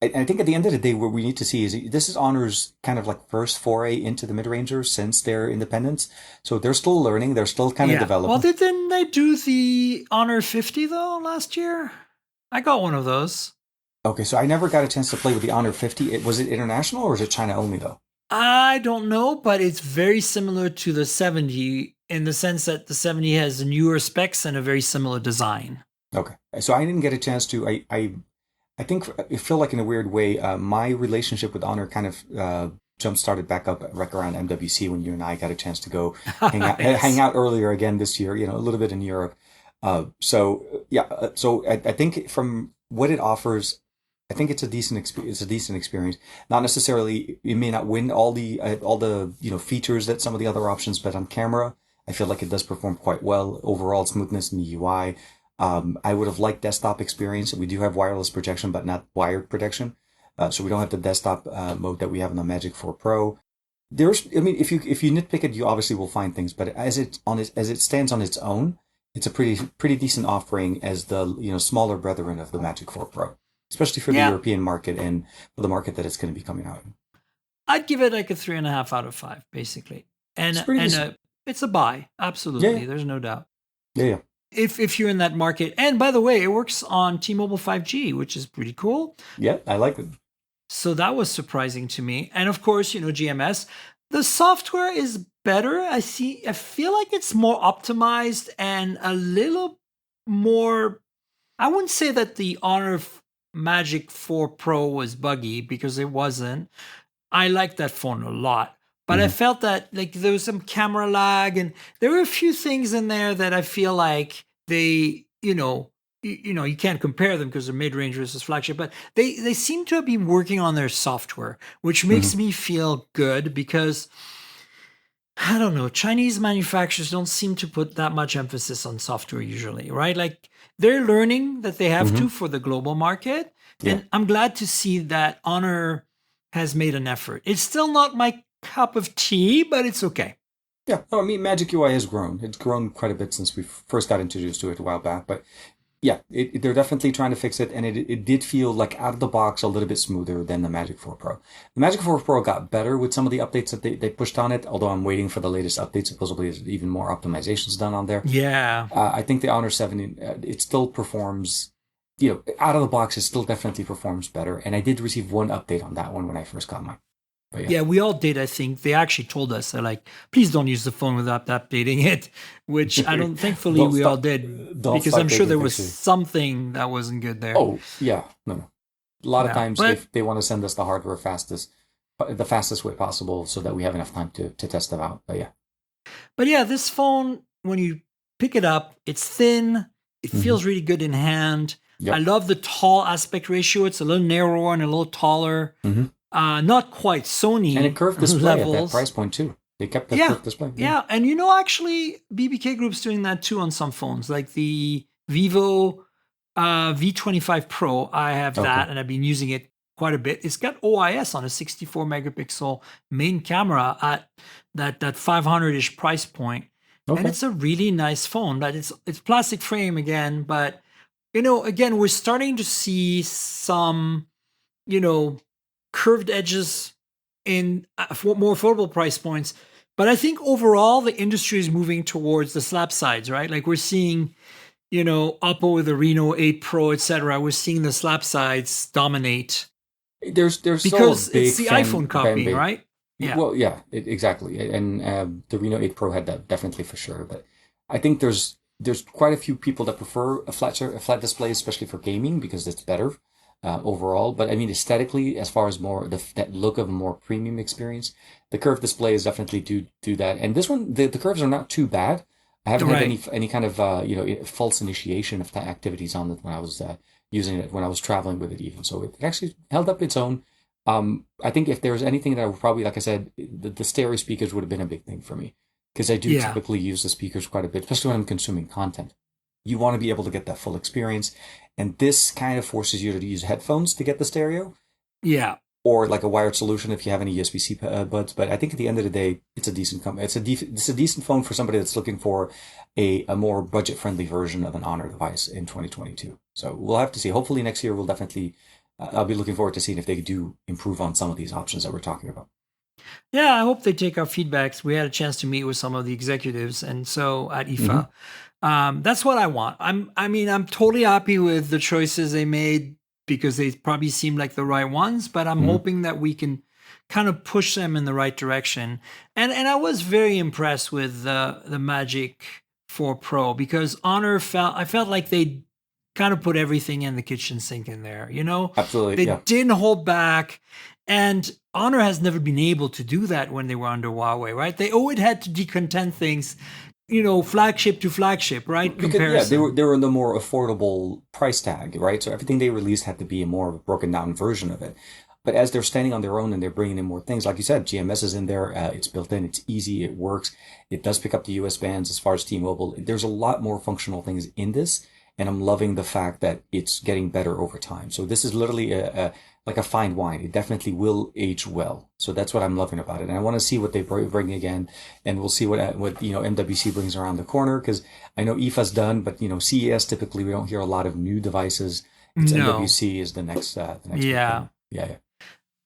I think at the end of the day, what we need to see is this is Honor's kind of like first foray into the mid-ranger since their independence. So they're still learning. They're still kind of Yeah. Well, developing. didn't they do the Honor 50 though last year? I got one of those. Okay, so I never got a chance to play with the Honor 50. Was it international or is it China only though? I don't know, but it's very similar to the 70 in the sense that the 70 has newer specs and a very similar design. Okay, so I didn't get a chance to. I think I feel like in a weird way, my relationship with Honor kind of jump started back up right around MWC when you and I got a chance to go hang Yes. out earlier again this year. A little bit in Europe. So I think from what it offers, I think it's a decent experience. It's a decent experience. Not necessarily, it may not win all the features that some of the other options, but on camera, I feel like it does perform quite well. Overall smoothness in the UI. I would have liked desktop experience. We do have wireless projection, but not wired projection. So we don't have the desktop mode that we have in the Magic 4 Pro. I mean, if you nitpick it, you obviously will find things. But as it stands on its own, it's a pretty decent offering as the smaller brethren of the Magic 4 Pro, especially for the Yeah. European market and for the market that it's going to be coming out in. I'd give it like a 3.5 out of 5, basically. It's And pretty and decent. it's a buy, Yeah, yeah, absolutely. There's no doubt. yeah, yeah. If you're in that market. And by the way, it works on T-Mobile 5G, which is pretty cool. Yeah, I like it. So that was surprising to me. And of course, GMS. The software is better. I feel like it's more optimized and a little more. I wouldn't say that the Honor Magic 4 Pro was buggy because it wasn't. I like that phone a lot. But I Mhm. felt that like there was some camera lag and there were a few things in there that I feel like they, you can't compare them because they're mid-range versus flagship, but they seem to have been working on their software, which makes Mhm. me feel good because I don't know, Chinese manufacturers don't seem to put that much emphasis on software usually, right? Like they're learning that they have to Mhm. for the global market. Yeah. And I'm glad to see that Honor has made an effort. It's still not my cup of tea, but it's okay. Yeah, no, I mean, Magic UI has grown. It's grown quite a bit since we first got introduced to it a while back. But yeah, they're definitely trying to fix it, and it did feel like out of the box a little bit smoother than the Magic 4 Pro. The Magic 4 Pro got better with some of the updates that they pushed on it, although I'm waiting for the latest update. Supposedly, there's even more optimizations done on there. Yeah. I think the Honor 7, it still performs, out of the box, it still definitely performs better. And I did receive one update on that one when I first got mine. But yeah. Yeah, we all did, I think. They actually told us, they're like, please don't use the phone without updating it, which I don't, thankfully, Don't we all stop- did don't because stop I'm sure taking there was pictures. something that wasn't good there. Oh, yeah. No. A lot of Yeah, times but they want to send us the hardware the fastest way possible so that we have enough time to test them out. But yeah. But yeah, this phone, when you pick it up, it's thin. It feels really good in hand. Yep. I love the tall aspect ratio. It's a little narrower and a little taller. Mhm. Not quite Sony And a curved display at that levels. price point too. They kept that Yeah, curved display. yeah. And actually, BBK Group's doing that too on some phones, like the Vivo V25 Pro. I have Okay. that, and I've been using it quite a bit. It's got OIS on a 64 megapixel main camera at that 500-ish price point. And Okay. it's a really nice phone. But it's plastic frame again, but again, we're starting to see some, curved edges in more affordable price points. But I think overall, the industry is moving towards the slab sides, right? Like we're seeing, Oppo with the Reno 8 Pro, etc. We're seeing the slab sides dominate There's still a because big it's the iPhone copy, base. right? Yeah. Well, yeah, exactly. And the Reno 8 Pro had that definitely for sure. But I think there's quite a few people that prefer a flat display, especially for gaming, because it's better overall. But I mean, aesthetically, as far as more that look of a more premium experience, the curved display is definitely do that. And this one, the curves are not too bad. I haven't had any kind of false initiation of activities on it when I was using it when I was traveling with it even. So it actually held up its own. I think if there was anything that I would probably, like I said, the stereo speakers would have been a big thing for me because I do Yeah. typically use the speakers quite a bit, especially when I'm consuming content. you want to be able to get that full experience. And this kind of forces you to use headphones to get the stereo, Yeah. or like a wired solution if you have any USB-C buds. But I think at the end of the day, it's a decent it's a decent phone for somebody that's looking for a more budget-friendly version of an Honor device in 2022. So we'll have to see. Hopefully next year we'll definitely. I'll be looking forward to seeing if they do improve on some of these options that we're talking about. Yeah, I hope they take our feedbacks. We had a chance to meet with some of the executives, and so at IFA, that's what I want. I'm totally happy with the choices they made because they probably seem like the right ones. But I'm hoping that we can kind of push them in the right direction. And I was very impressed with the Magic 4 Pro because I felt like they kind of put everything in the kitchen sink in there. Absolutely, they didn't hold back. And Honor has never been able to do that when they were under Huawei, right? They always had to decontent things, flagship to flagship, right? Because, they were in the more affordable price tag, right? So everything they released had to be a more of a broken down version of it. But as they're standing on their own and they're bringing in more things, like you said, GMS is in there. It's built in. It's easy. It works. It does pick up the US bands as far as T-Mobile. There's a lot more functional things in this. And I'm loving the fact that it's getting better over time. So this is literally like a fine wine. It definitely will age well. So that's what I'm loving about it. And I want to see what they bring again. And we'll see what MWC brings around the corner. Because I know IFA's done, but CES typically we don't hear a lot of new devices. It's MWC is the next. Yeah. Yeah.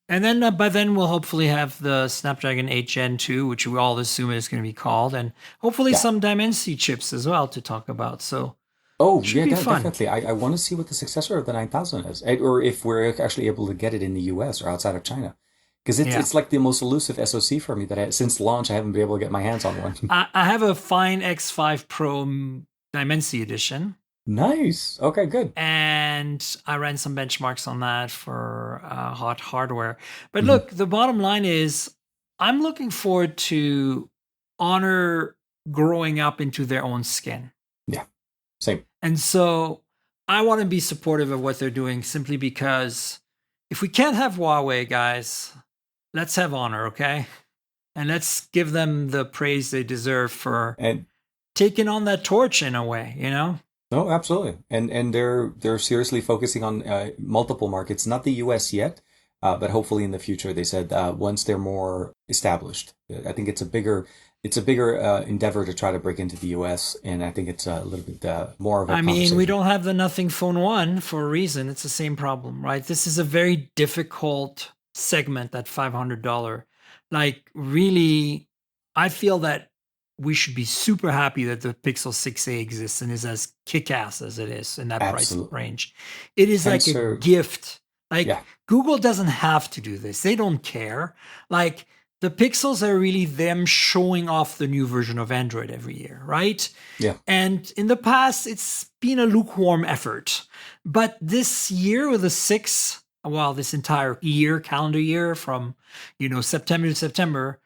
And then by then we'll hopefully have the Snapdragon 8 Gen 2, which we all assume it's going to be called, and hopefully some Dimensity chips as well to talk about. So. Oh, yeah, definitely. I want to see what the successor of the 9000 is, or if we're actually able to get it in the US or outside of China. Because it's like the most elusive SoC for me that since launch, I haven't been able to get my hands on one. I have a Fine X5 Pro Dimensity Edition. Nice. Okay, good. And I ran some benchmarks on that for hot hardware. But look, the bottom line is I'm looking forward to Honor growing up into their own skin. Yeah, same. And so I want to be supportive of what they're doing simply because if we can't have Huawei, guys, let's have Honor, okay? And let's give them the praise they deserve for taking on that torch in a way, No, absolutely. And they're seriously focusing on multiple markets, not the US yet, but hopefully in the future, they said, once they're more established. I think it's a bigger endeavor to try to break into the US, and I think it's a little bit more of a conversation. We don't have the Nothing Phone 1 for a reason. It's the same problem, right? This is a very difficult segment at $500. Like, really, I feel that we should be super happy that the Pixel 6a exists and is as kick-ass as it is in that price range. It is like a gift. Google doesn't have to do this. They don't care. Like, the Pixels are really them showing off the new version of Android every year, right? Yeah. And in the past, it's been a lukewarm effort. But this year with the 6, this entire year, calendar year from, September to September,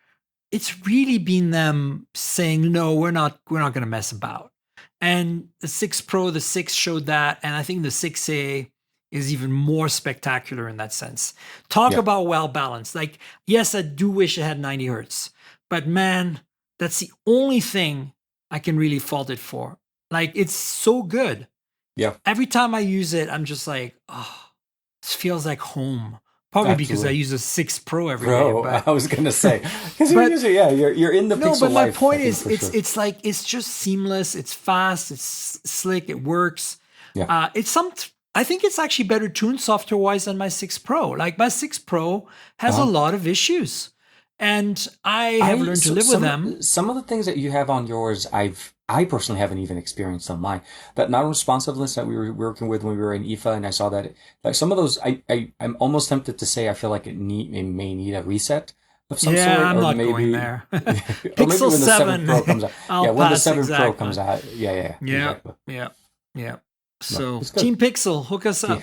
it's really been them saying, no, we're not going to mess about. And the 6 Pro, the 6 showed that. And I think the 6A is even more spectacular in that sense. Talk about well-balanced. Like, yes, I do wish it had 90 hertz, but man, that's the only thing I can really fault it for. Like, it's so good. Yeah. Every time I use it, I'm just like, oh, this feels like home. Probably because I use a 6 Pro every day. But, I was going to say, because you're in the Pixel life. No, but my point is, it's like, it's just seamless. It's fast. It's slick. It works. Yeah. I think it's actually better tuned software-wise than my 6 Pro. Like, my 6 Pro has a lot of issues, and I have learned to live with them. Some of the things that you have on yours, I personally haven't even experienced on mine. That non-responsiveness that we were working with when we were in IFA, and I saw that, like, some of those, I'm almost tempted to say I feel like it may need a reset of some sort. I'm not maybe, going there. or maybe when the 7 Pro comes out. When the 7 Pro comes out. Yeah. Exactly. Yeah. So, Team Pixel, hook us up.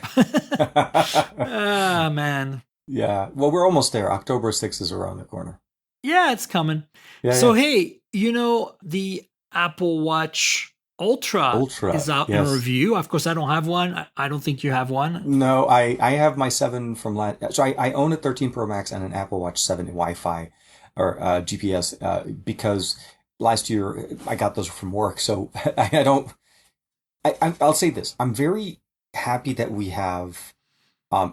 Man. Yeah. Well, we're almost there. October 6th is around the corner. Yeah, it's coming. Hey, the Apple Watch Ultra is out in review. Of course, I don't have one. I don't think you have one. No, I have my 7 from last. So I own a 13 Pro Max and an Apple Watch 7 Wi-Fi or GPS because last year I got those from work. So I don't. I'll say this. I'm very happy that we have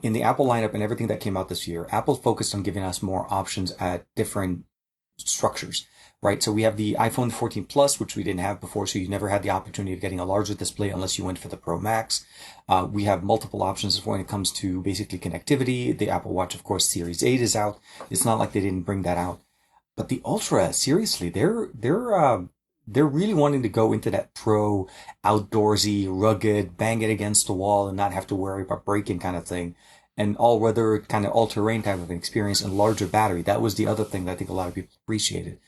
in the Apple lineup and everything that came out this year, Apple's focused on giving us more options at different structures, right? So we have the iPhone 14 Plus, which we didn't have before, so you never had the opportunity of getting a larger display unless you went for the Pro Max. We have multiple options when it comes to basically connectivity. The Apple Watch, of course, Series 8 is out. It's not like they didn't bring that out. But the Ultra, seriously, they're really wanting to go into that pro, outdoorsy, rugged, bang it against the wall and not have to worry about braking kind of thing. And all weather kind of all terrain type of an experience and larger battery. That was the other thing that I think a lot of people appreciated.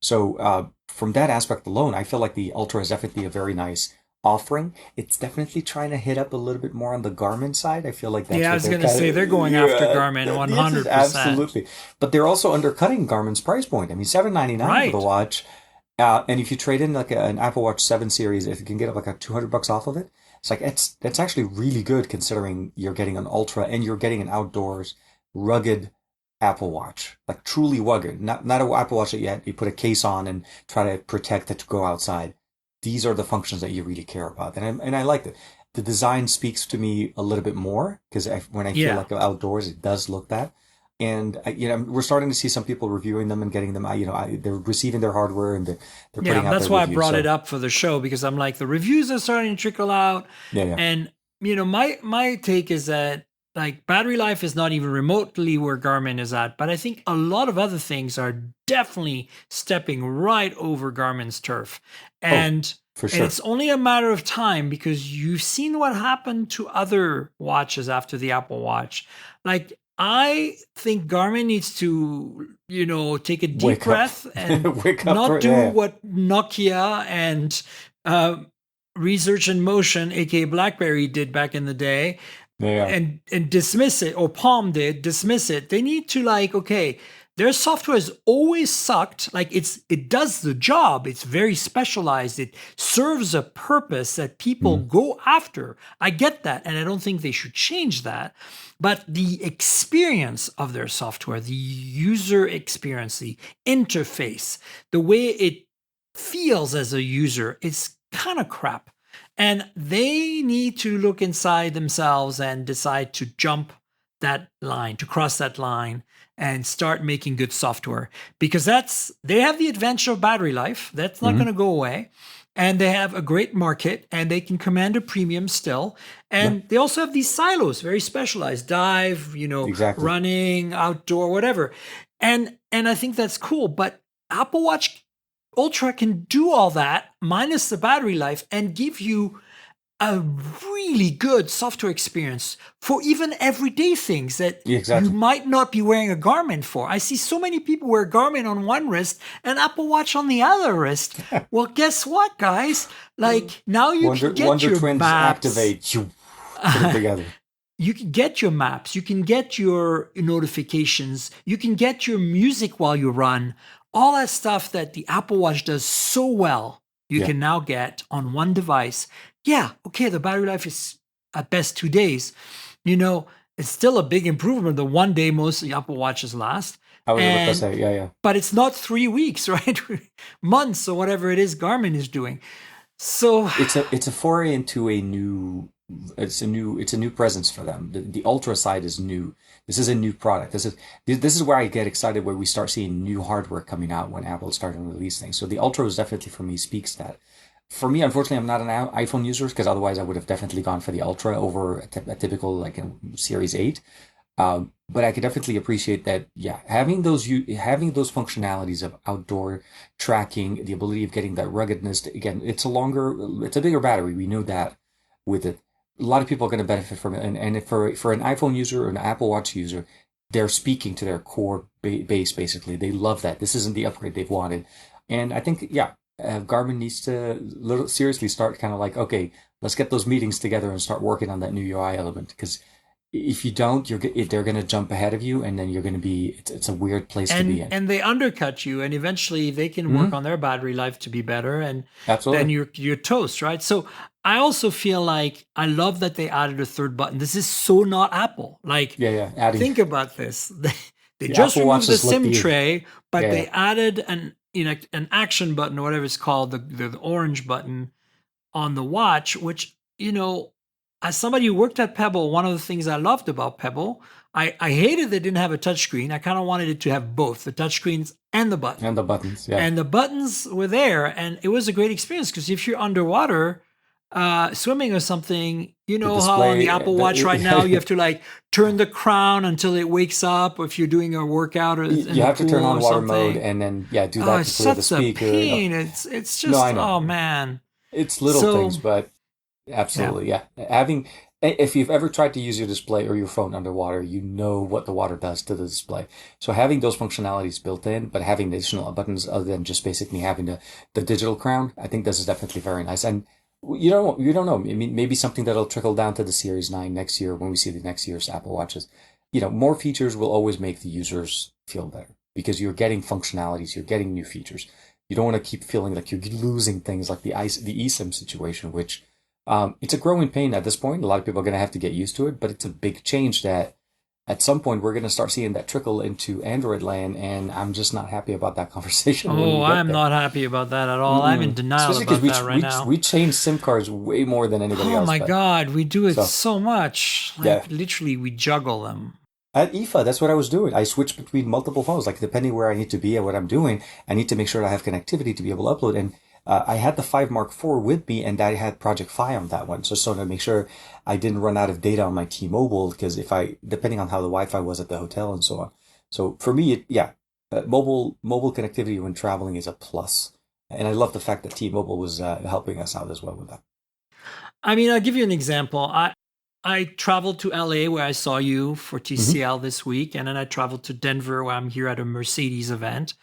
So from that aspect alone, I feel like the Ultra is definitely a very nice offering. It's definitely trying to hit up a little bit more on the Garmin side. I feel like that's Yeah, I what was they're going to kind say of, they're going after Garmin yes, 100%. absolutely. But they're also undercutting Garmin's price point. I mean, $799 for the Right. watch. And if you trade in like an Apple Watch 7 series, if you can get like a $200 off of it, it's like that's actually really good considering you're getting an Ultra and you're getting an outdoors rugged Apple Watch, like truly rugged, not an Apple Watch that you put a case on and try to protect it to go outside. These are the functions that you really care about, and I like it. The design speaks to me a little bit more because when I feel Yeah. like outdoors, it does look that. And we're starting to see some people reviewing them and getting them. They're receiving their hardware and they're Yeah, putting out that's their why I reviews. brought So it up for the show because I'm like the reviews are starting to trickle out, yeah, yeah. and my take is that like battery life is not even remotely where Garmin is at, but I think a lot of other things are definitely stepping right over Garmin's turf, Oh, and for and sure. it's only a matter of time because you've seen what happened to other watches after the Apple Watch, like. I think Garmin needs to, take a deep Wake up, breath and wake up not for do yeah, what Nokia and uh, Research in Motion, aka BlackBerry, did back in the day, yeah, yeah. and dismiss it, or Palm did dismiss it. They need to like, okay, their software has always sucked. Like it does the job. It's very specialized. It serves a purpose that people Mhm. go after. I get that, and I don't think they should change that. But the experience of their software, the user experience, the interface, the way it feels as a user is kind of crap. And they need to look inside themselves and decide to jump that line, to cross that line and start making good software because they have the advantage of battery life. That's not going Mhm. to go away. And they have a great market and they can command a premium still. Yeah, And they also have these silos, very specialized dive, exactly. running, outdoor, whatever. And I think that's cool. But Apple Watch Ultra can do all that minus the battery life and give you a really good software experience for even everyday things that Yeah, you exactly. might not be wearing a Garmin for. I see so many people wear Garmin on one wrist and Apple Watch on the other wrist. Well, guess what, guys? Like now you can get Wonder your Twins maps. activate. You put them together. You can get your maps, you can get your notifications, you can get your music while you run. All that stuff that the Apple Watch does so well, you Yeah. can now get on one device. Yeah, okay, the battery life is at best 2 days. It's still a big improvement. The 1 day most of the Apple Watches last. I was about to And say, yeah, yeah. but it's not 3 weeks, right? Months or whatever it is Garmin is doing. So It's a foray into a new it's a new presence for them. The Ultra side is new. This is a new product. This is where I get excited where we start seeing new hardware coming out when Apple is starting to release things. So the Ultra is definitely for me speaks that. For me, unfortunately, I'm not an iPhone user because otherwise I would have definitely gone for the Ultra over a typical like a Series 8. But I could definitely appreciate that. Yeah, having those functionalities of outdoor tracking, the ability of getting that ruggedness. Again, it's a bigger battery. We know that with it. A lot of people are going to benefit from it, and if for an iPhone user or an Apple Watch user, they're speaking to their core base basically. They love that. This isn't the upgrade they've wanted, and I think yeah, Garmin needs to seriously start kind of like okay, let's get those meetings together and start working on that new UI element because if you don't, they're going to jump ahead of you, and then you're going to be. It's a weird place to be and in. and they undercut you and eventually they can work Hmm. on their battery life to be better and then Absolutely. you're toast, right? So I also feel like I love that they added a third button. This is so not Apple. Like Yeah, yeah. Adding think about this. They the just Apple removed Watch the is like SIM the tray, but yeah, they added an action button or whatever it's called, the orange button on the watch, which, as somebody who worked at Pebble, one of the things I loved about Pebble, I hated they didn't have a touchscreen. I kind of wanted it to have both the touchscreens and the button. And the buttons, yeah. And the buttons were there, and it was a great experience because if you're underwater, swimming or something, how on the Apple Watch right now you have to like turn the crown until it wakes up, or if you're doing a workout or you have to turn on water mode and then do that to clear the speaker. A pain. It's just oh man. It's little things, but absolutely, yeah. If you've ever tried to use your display or your phone underwater, you know what the water does to the display. So having those functionalities built in, but having the additional buttons other than just basically having the digital crown, I think this is definitely very nice. And you don't know. I mean, maybe something that'll trickle down to the Series 9 next year when we see the next year's Apple Watches. More features will always make the users feel better because you're getting functionalities, you're getting new features. You don't want to keep feeling like you're losing things like the eSIM situation, which it's a growing pain at this point. A lot of people are going to have to get used to it, but it's a big change that at some point we're going to start seeing that trickle into Android land, and I'm just not happy about that conversation. I'm not happy about that at all. I'm in denial about that right now. We change SIM cards way more than anybody else. Oh my God, we do it so much. Literally, we juggle them. At IFA, that's what I was doing. I switched between multiple phones, like depending where I need to be and what I'm doing. I need to make sure that I have connectivity to be able to upload. And I had the 5 Mark IV with me, and I had Project Fi on that one. So to make sure I didn't run out of data on my T-Mobile, because depending on how the Wi-Fi was at the hotel and so on. So for me, mobile connectivity when traveling is a plus. And I love the fact that T-Mobile was helping us out as well with that. I mean, I'll give you an example. I traveled to LA where I saw you for TCL this week, and then I traveled to Denver where I'm here at a Mercedes event.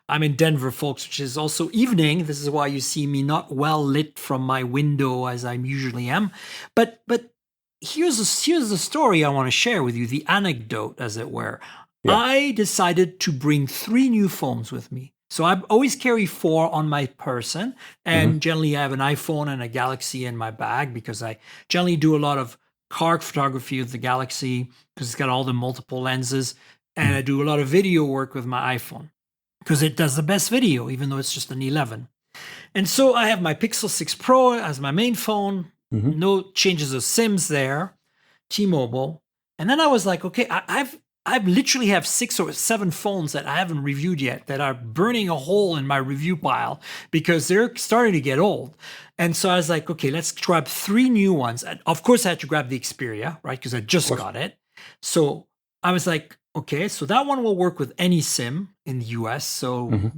I'm in Denver, folks, which is also evening. This is why you see me not well lit from my window as I usually am. But here's the story I want to share with you, the anecdote, as it were. Yeah. I decided to bring 3 new phones with me. So I always carry 4 on my person, and generally I have an iPhone and a Galaxy in my bag because I generally do a lot of car photography with the Galaxy because it's got all the multiple lenses, and I do a lot of video work with my iPhone because it does the best video, even though it's just an 11. And so I have my Pixel 6 Pro as my main phone, no changes of SIMs there, T-Mobile. And then I was like, okay, I literally have 6 or 7 phones that I haven't reviewed yet that are burning a hole in my review pile because they're starting to get old. And so I was like, okay, let's grab 3 new ones. And of course, I had to grab the Xperia, right? Because I just got it. So I was like, okay, so that one will work with any SIM in the US. So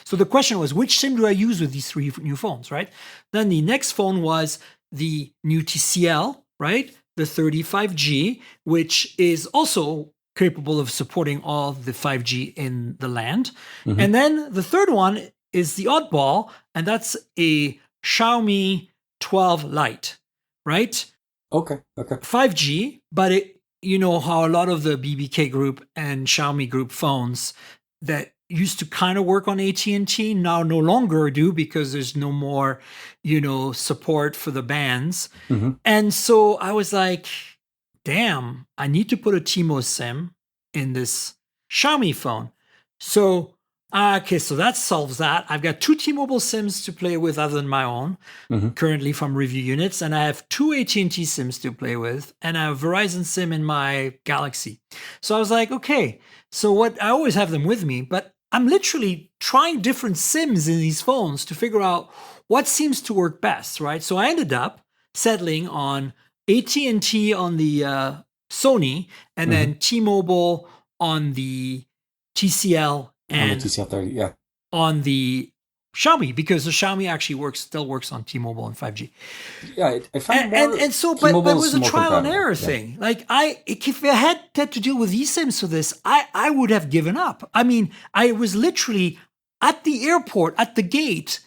so the question was, which SIM do I use with these 3 new phones, right? Then the next phone was the new TCL, right? The 35G, which is also capable of supporting all the 5G in the land. And then the third one is the oddball, and that's a Xiaomi 12 Lite, right? Okay. 5G, but you know how a lot of the BBK group and Xiaomi group phones that used to kind of work on AT&T now no longer do because there's no more, support for the bands. And so I was like, damn, I need to put a T-Mobile SIM in this Xiaomi phone. So, so that solves that. I've got 2 T-Mobile SIMs to play with other than my own, currently from review units, and I have 2 AT&T SIMs to play with, and I have Verizon SIM in my Galaxy. So I was like, okay, so I always have them with me, but I'm literally trying different SIMs in these phones to figure out what seems to work best, right? So I ended up settling on AT&T on the Sony, and then T-Mobile on the TCL and on the TCL 30, yeah, on the Xiaomi, because the Xiaomi actually still works on T-Mobile and 5G. Yeah, I find but it was a trial and error thing. Like if I had to deal with eSIMs for this, I would have given up. I mean, I was literally at the airport at the gate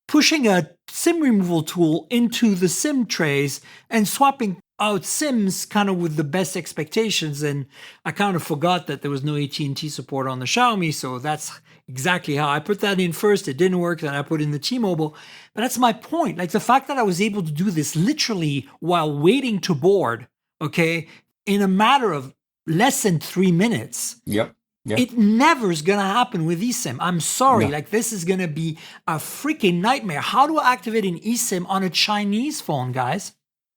pushing a SIM removal tool into the SIM trays and swapping out SIMs kind of with the best expectations. And I kind of forgot that there was no AT&T support on the Xiaomi. So that's exactly how I put that in first. It didn't work. Then I put in the T-Mobile. But that's my point. Like the fact that I was able to do this literally while waiting to board, okay, in a matter of less than 3 minutes. Yep. Yeah. It never is going to happen with eSIM. I'm sorry. No. Like, this is going to be a freaking nightmare. How do I activate an eSIM on a Chinese phone, guys?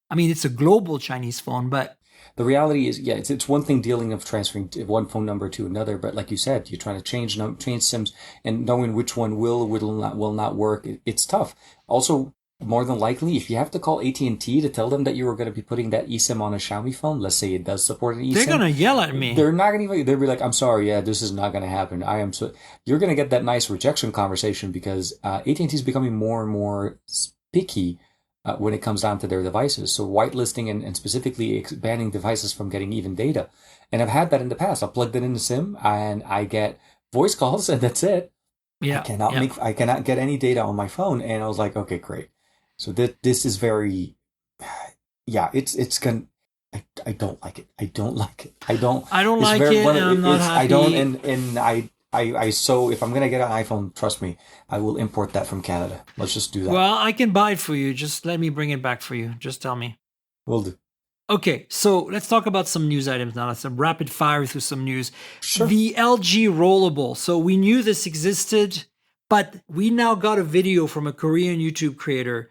I mean, it's a global Chinese phone, but The reality is, yeah, it's one thing dealing of transferring one phone number to another, but like you said, you're trying to change SIMs and knowing which one will not work. It's tough. Also, more than likely, if you have to call AT&T to tell them that you were going to be putting that eSIM on a Xiaomi phone, let's say it does support an eSIM, they're going to yell at me. they're not going to. They'll be like, "I'm sorry, yeah, this is not going to happen." You're going to get that nice rejection conversation because AT&T is becoming more and more picky when it comes down to their devices. So whitelisting and specifically banning devices from getting even data. And I've had that in the past. I plugged it in the SIM and I get voice calls and that's it. Yeah. I cannot get any data on my phone. And I was like, okay, great. So this is very, yeah, it's going I don't like it. I don't like it. I don't like it. And I'm not happy. I don't, and so if I'm going to get an iPhone, trust me, I will import that from Canada. Let's just do that. Well, I can buy it for you. Just let me bring it back for you. Just tell me. Will do. Okay, so let's talk about some news items now. Let's rapid fire through some news. Sure. The LG Rollable. So we knew this existed, but we now got a video from a Korean YouTube creator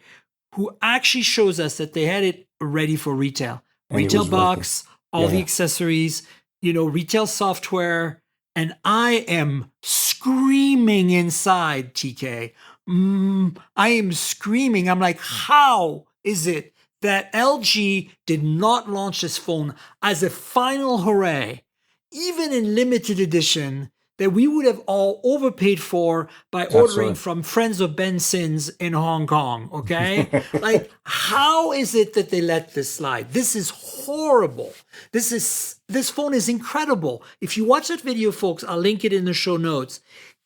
who actually shows us that they had it ready for retail. And Retail box, all the Yeah. accessories, retail software. And I am screaming inside, TK. I am screaming. I'm like, how is it that LG did not launch this phone as a final hooray, even in limited edition, that we would have all overpaid for by ordering Absolutely. from friends of Ben Sins in Hong Kong, okay? Like, how is it that they let this slide? This is horrible. This phone is incredible. If you watch that video, folks, I'll link it in the show notes.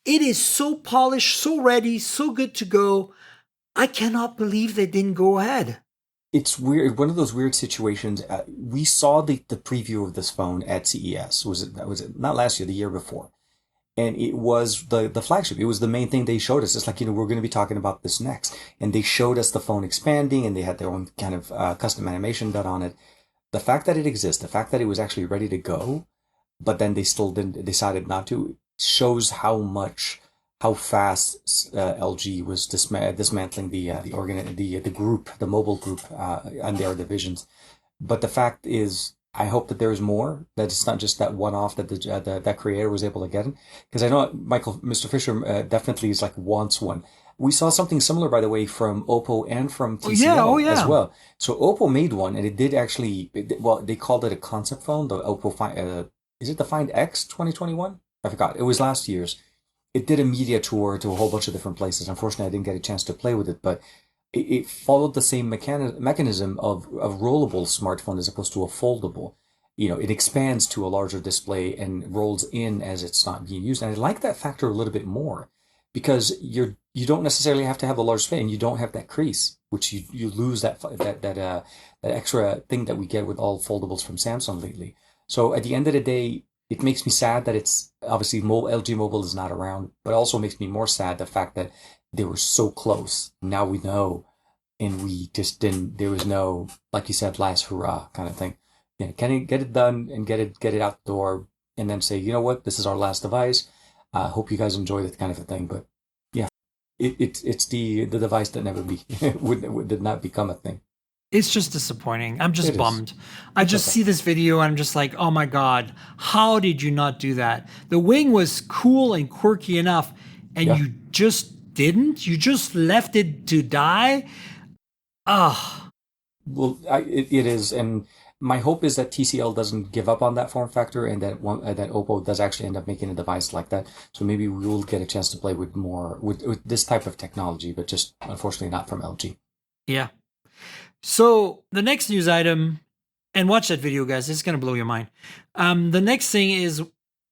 It is so polished, so ready, so good to go. I cannot believe they didn't go ahead. It's weird. One of those weird situations. We saw the preview of this phone at CES. Was it not last year, the year before? And it was the flagship. It was the main thing they showed us. It's like, we're going to be talking about this next. And they showed us the phone expanding and they had their own kind of custom animation done on it. The fact that it exists, the fact that it was actually ready to go, but then they still decided not to, shows how fast LG was dismantling the group, the mobile group, and their divisions. But the fact is, I hope that there's more, that it's not just that one-off that that creator was able to get in. Because I know Mr. Fisher definitely is wants one. We saw something similar, by the way, from Oppo and from TCL as well. So Oppo made one, and it did actually, they called it a concept phone, the Oppo is it the Find X 2021? I forgot. It was last year's. It did a media tour to a whole bunch of different places. Unfortunately, I didn't get a chance to play with it, but it followed the same mechanism of rollable smartphone as opposed to a foldable. It expands to a larger display and rolls in as it's not being used. And I like that factor a little bit more because you don't necessarily have to have a large display and you don't have that crease, which you lose that extra thing that we get with all foldables from Samsung lately. So at the end of the day, it makes me sad that it's obviously LG Mobile is not around, but also makes me more sad the fact that they were so close. Now we know, and we just didn't. There was no, like you said, last hurrah kind of thing. Can you get it done and get it out the door, and then say, you know what, this is our last device. Hope you guys enjoy that kind of a thing. But yeah, it's the device that never did not become a thing. It's just disappointing. I'm just bummed. I just see this video and I'm just like, oh my God, how did you not do that? The wing was cool and quirky enough and you just didn't? You just left it to die? Ah. Well, it is. And my hope is that TCL doesn't give up on that form factor and that that Oppo does actually end up making a device like that. So maybe we will get a chance to play with more with this type of technology, but just unfortunately not from LG. Yeah. So the next news item, and watch that video, guys. It's going to blow your mind. The next thing is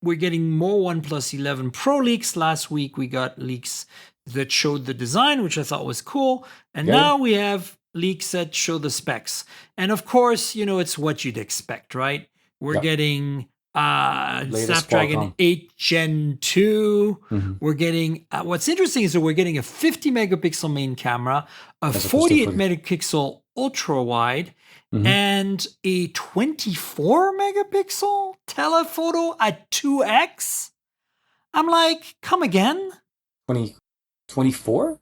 we're getting more OnePlus 11 Pro leaks. Last week, we got leaks that showed the design, which I thought was cool. And now we have leaks that show the specs. And of course, it's what you'd expect, right? We're getting Snapdragon Qualcomm. 8 Gen 2. Mm-hmm. We're getting, what's interesting is that we're getting a 50 megapixel main camera, a 48 megapixel ultra wide Mhm. and a 24 megapixel telephoto at 2x. I'm like, come again? 20, 24?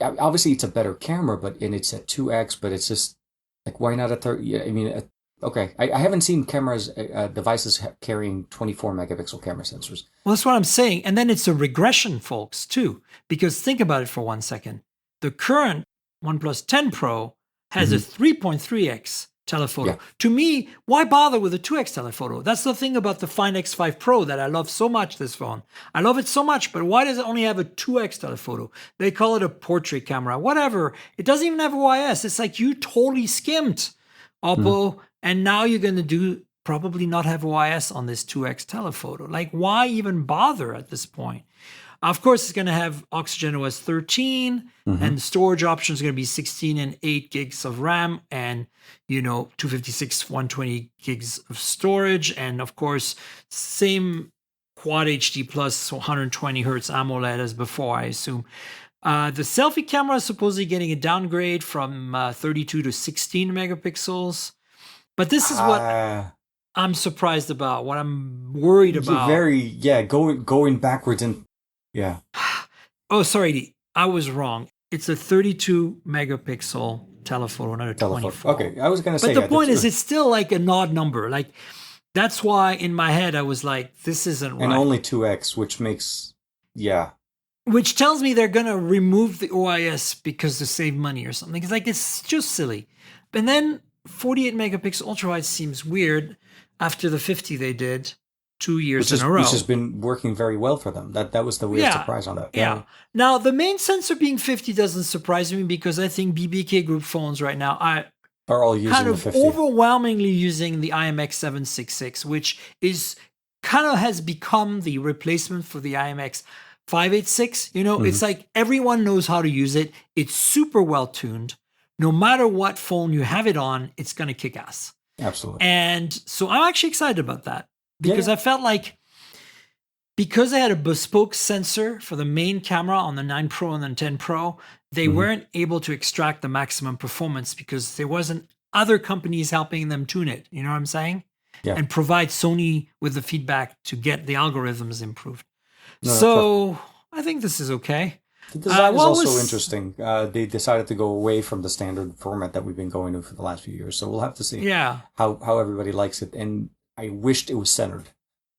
Obviously, it's a better camera, and it's at 2x, but it's just like, why not a 30? Yeah, I mean, okay. I haven't seen cameras, devices carrying 24 megapixel camera sensors. Well, that's what I'm saying. And then it's a regression, folks, too. Because think about it for 1 second. The current OnePlus 10 Pro has a 3.3x telephoto. Yeah. To me, why bother with a 2x telephoto? That's the thing about the Find X5 Pro that I love so much, this phone. I love it so much, but why does it only have a 2x telephoto? They call it a portrait camera, whatever. It doesn't even have OIS. It's like you totally skimped Oppo, and now you're going to probably not have OIS on this 2x telephoto. Like, why even bother at this point? Of course, it's going to have Oxygen OS 13, and the storage option is going to be 16 and 8 gigs of RAM, and 256, 120 gigs of storage, and of course, same Quad HD plus 120 hertz AMOLED as before, I assume. The selfie camera is supposedly getting a downgrade from 32 to 16 megapixels, but this is what I'm surprised about, what I'm worried about. Going backwards and yeah. Oh, sorry, I was wrong. It's a 32 megapixel telephoto, not a 24. Okay, I was going to say. But the point is, it's still like an odd number. Like, that's why in my head I was like, this isn't right. And only 2x, which makes, yeah. Which tells me they're going to remove the OIS because to save money or something. It's like, it's just silly. And then 48 megapixel ultra wide seems weird after the 50 they did 2 years in a row. Which has been working very well for them. That was the weird surprise on that. Yeah. Now, the main sensor being 50 doesn't surprise me because I think BBK Group phones right now are all using kind the of 50. overwhelmingly using the IMX 766, which is kind of has become the replacement for the IMX 586. It's like everyone knows how to use it. It's super well tuned. No matter what phone you have it on, it's going to kick ass. Absolutely. And so I'm actually excited about that because I felt like because they had a bespoke sensor for the main camera on the 9 Pro and the 10 Pro, they weren't able to extract the maximum performance because there wasn't other companies helping them tune it. You know what I'm saying? Yeah. And provide Sony with the feedback to get the algorithms improved. I think this is okay. The design is also interesting. They decided to go away from the standard format that we've been going to for the last few years. So we'll have to see how everybody likes it. And I wished it was centered.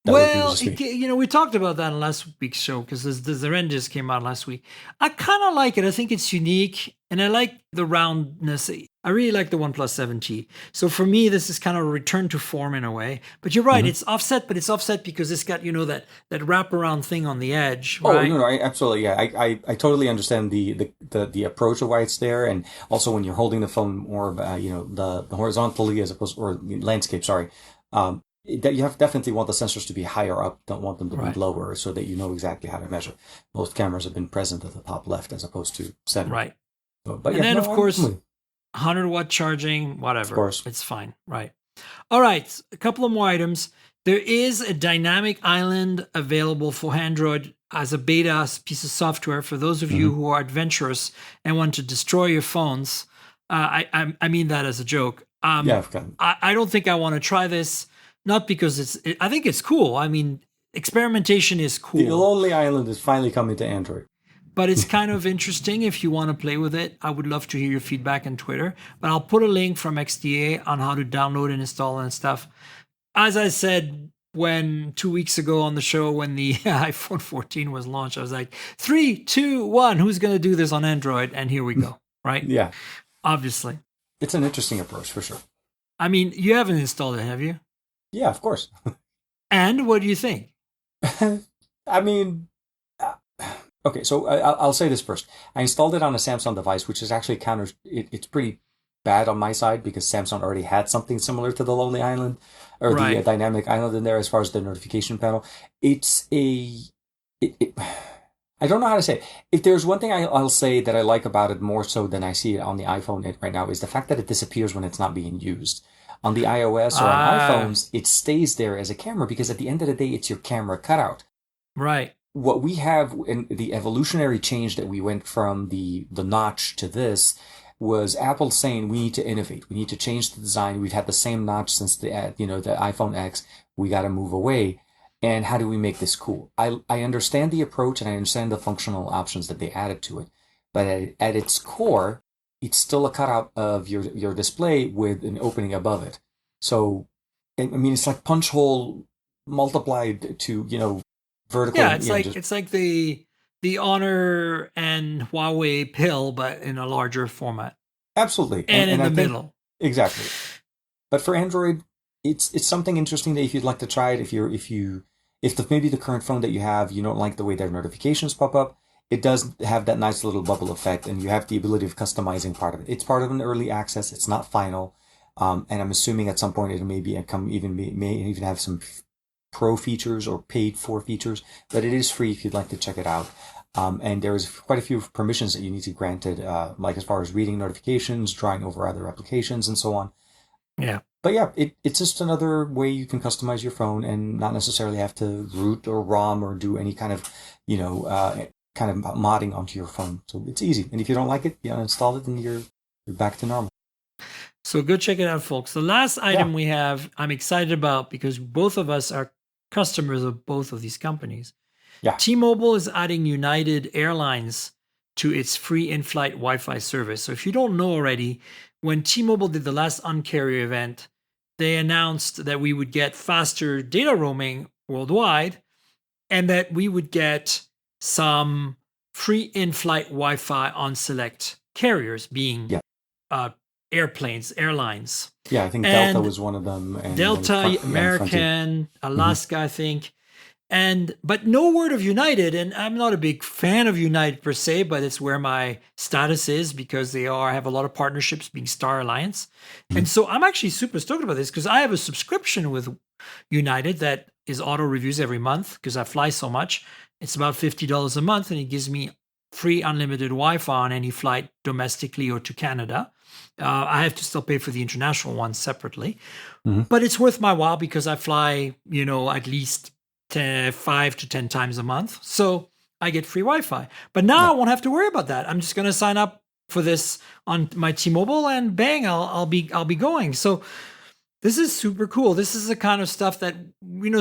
We talked about that in last week's show because the Zarendis came out last week. I kind of like it. I think it's unique, and I like the roundness. I really like the OnePlus 7T. So for me, this is kind of a return to form in a way. But you're right, it's offset, but it's offset because it's got that wraparound thing on the edge. Right? Oh no, absolutely, yeah. I totally understand the approach of why it's there, and also when you're holding the phone more, the horizontally as opposed or landscape. Sorry. That you definitely want the sensors to be higher up, don't want them to be lower so that you know exactly how to measure. Most cameras have been present at the top left as opposed to center. Right. Of course, 100-watt charging, whatever. Of course. It's fine. Right. All right. A couple of more items. There is a dynamic island available for Android as a beta piece of software for those of you who are adventurous and want to destroy your phones. I mean that as a joke. I don't think I want to try this. Not because I think it's cool. I mean, experimentation is cool. The Lonely Island is finally coming to Android. But it's kind of interesting if you want to play with it. I would love to hear your feedback on Twitter. But I'll put a link from XDA on how to download and install and stuff. As I said, 2 weeks ago on the show, when the iPhone 14 was launched, I was like, 3, 2, 1, who's going to do this on Android? And here we go, right? Yeah. Obviously. It's an interesting approach for sure. I mean, you haven't installed it, have you? Yeah, of course. And what do you think? I mean, okay, so I'll say this first. I installed it on a Samsung device, which is actually it's pretty bad on my side because Samsung already had something similar to the Lonely Island or the dynamic island in there as far as the notification panel. I don't know how to say it. If there's one thing I'll say that I like about it more so than I see it on the iPhone right now is the fact that it disappears when it's not being used. On the iOS or on iPhones, it stays there as a camera because at the end of the day, it's your camera cutout. Right. What we have in the evolutionary change that we went from the notch to this, was Apple saying we need to innovate, we need to change the design. We've had the same notch since the iPhone X. We got to move away. And how do we make this cool? I understand the approach and I understand the functional options that they added to it, but at its core, it's still a cutout of your display with an opening above it. So, I mean, it's like punch hole multiplied to vertical. Yeah, it's like the Honor and Huawei pill, but in a larger format. Absolutely, and in the middle. Exactly. But for Android, it's something interesting that if you'd like to try it, if maybe the current phone that you have, you don't like the way their notifications pop up, it does have that nice little bubble effect, and you have the ability of customizing part of it. It's part of an early access. It's not final, and I'm assuming at some point it may even have some pro features or paid for features, but it is free if you'd like to check it out. And there's quite a few permissions that you need to grant it, like as far as reading notifications, drawing over other applications, and so on. Yeah. But yeah, it's just another way you can customize your phone and not necessarily have to root or ROM or do any kind of, kind of modding onto your phone. So it's easy. And if you don't like it, uninstall it and you're back to normal. So go check it out, folks. The last item we have, I'm excited about because both of us are customers of both of these companies. Yeah. T-Mobile is adding United Airlines to its free in-flight Wi-Fi service. So if you don't know already, when T-Mobile did the last Un-carrier event, they announced that we would get faster data roaming worldwide and that we would get some free in-flight Wi-Fi on select carriers, being airlines. Yeah, I think Delta was one of them. And Delta, American, Alaska, I think. But no word of United, and I'm not a big fan of United per se, but it's where my status is because they have a lot of partnerships, being Star Alliance. And so I'm actually super stoked about this because I have a subscription with United that is auto reviews every month because I fly so much. It's about $50 a month, and it gives me free unlimited Wi-Fi on any flight domestically or to Canada. I have to still pay for the international one separately, but it's worth my while because I fly, at least 5 to 10 times a month. So I get free Wi-Fi. But now I won't have to worry about that. I'm just going to sign up for this on my T-Mobile and bang, I'll be going. So this is super cool. This is the kind of stuff that,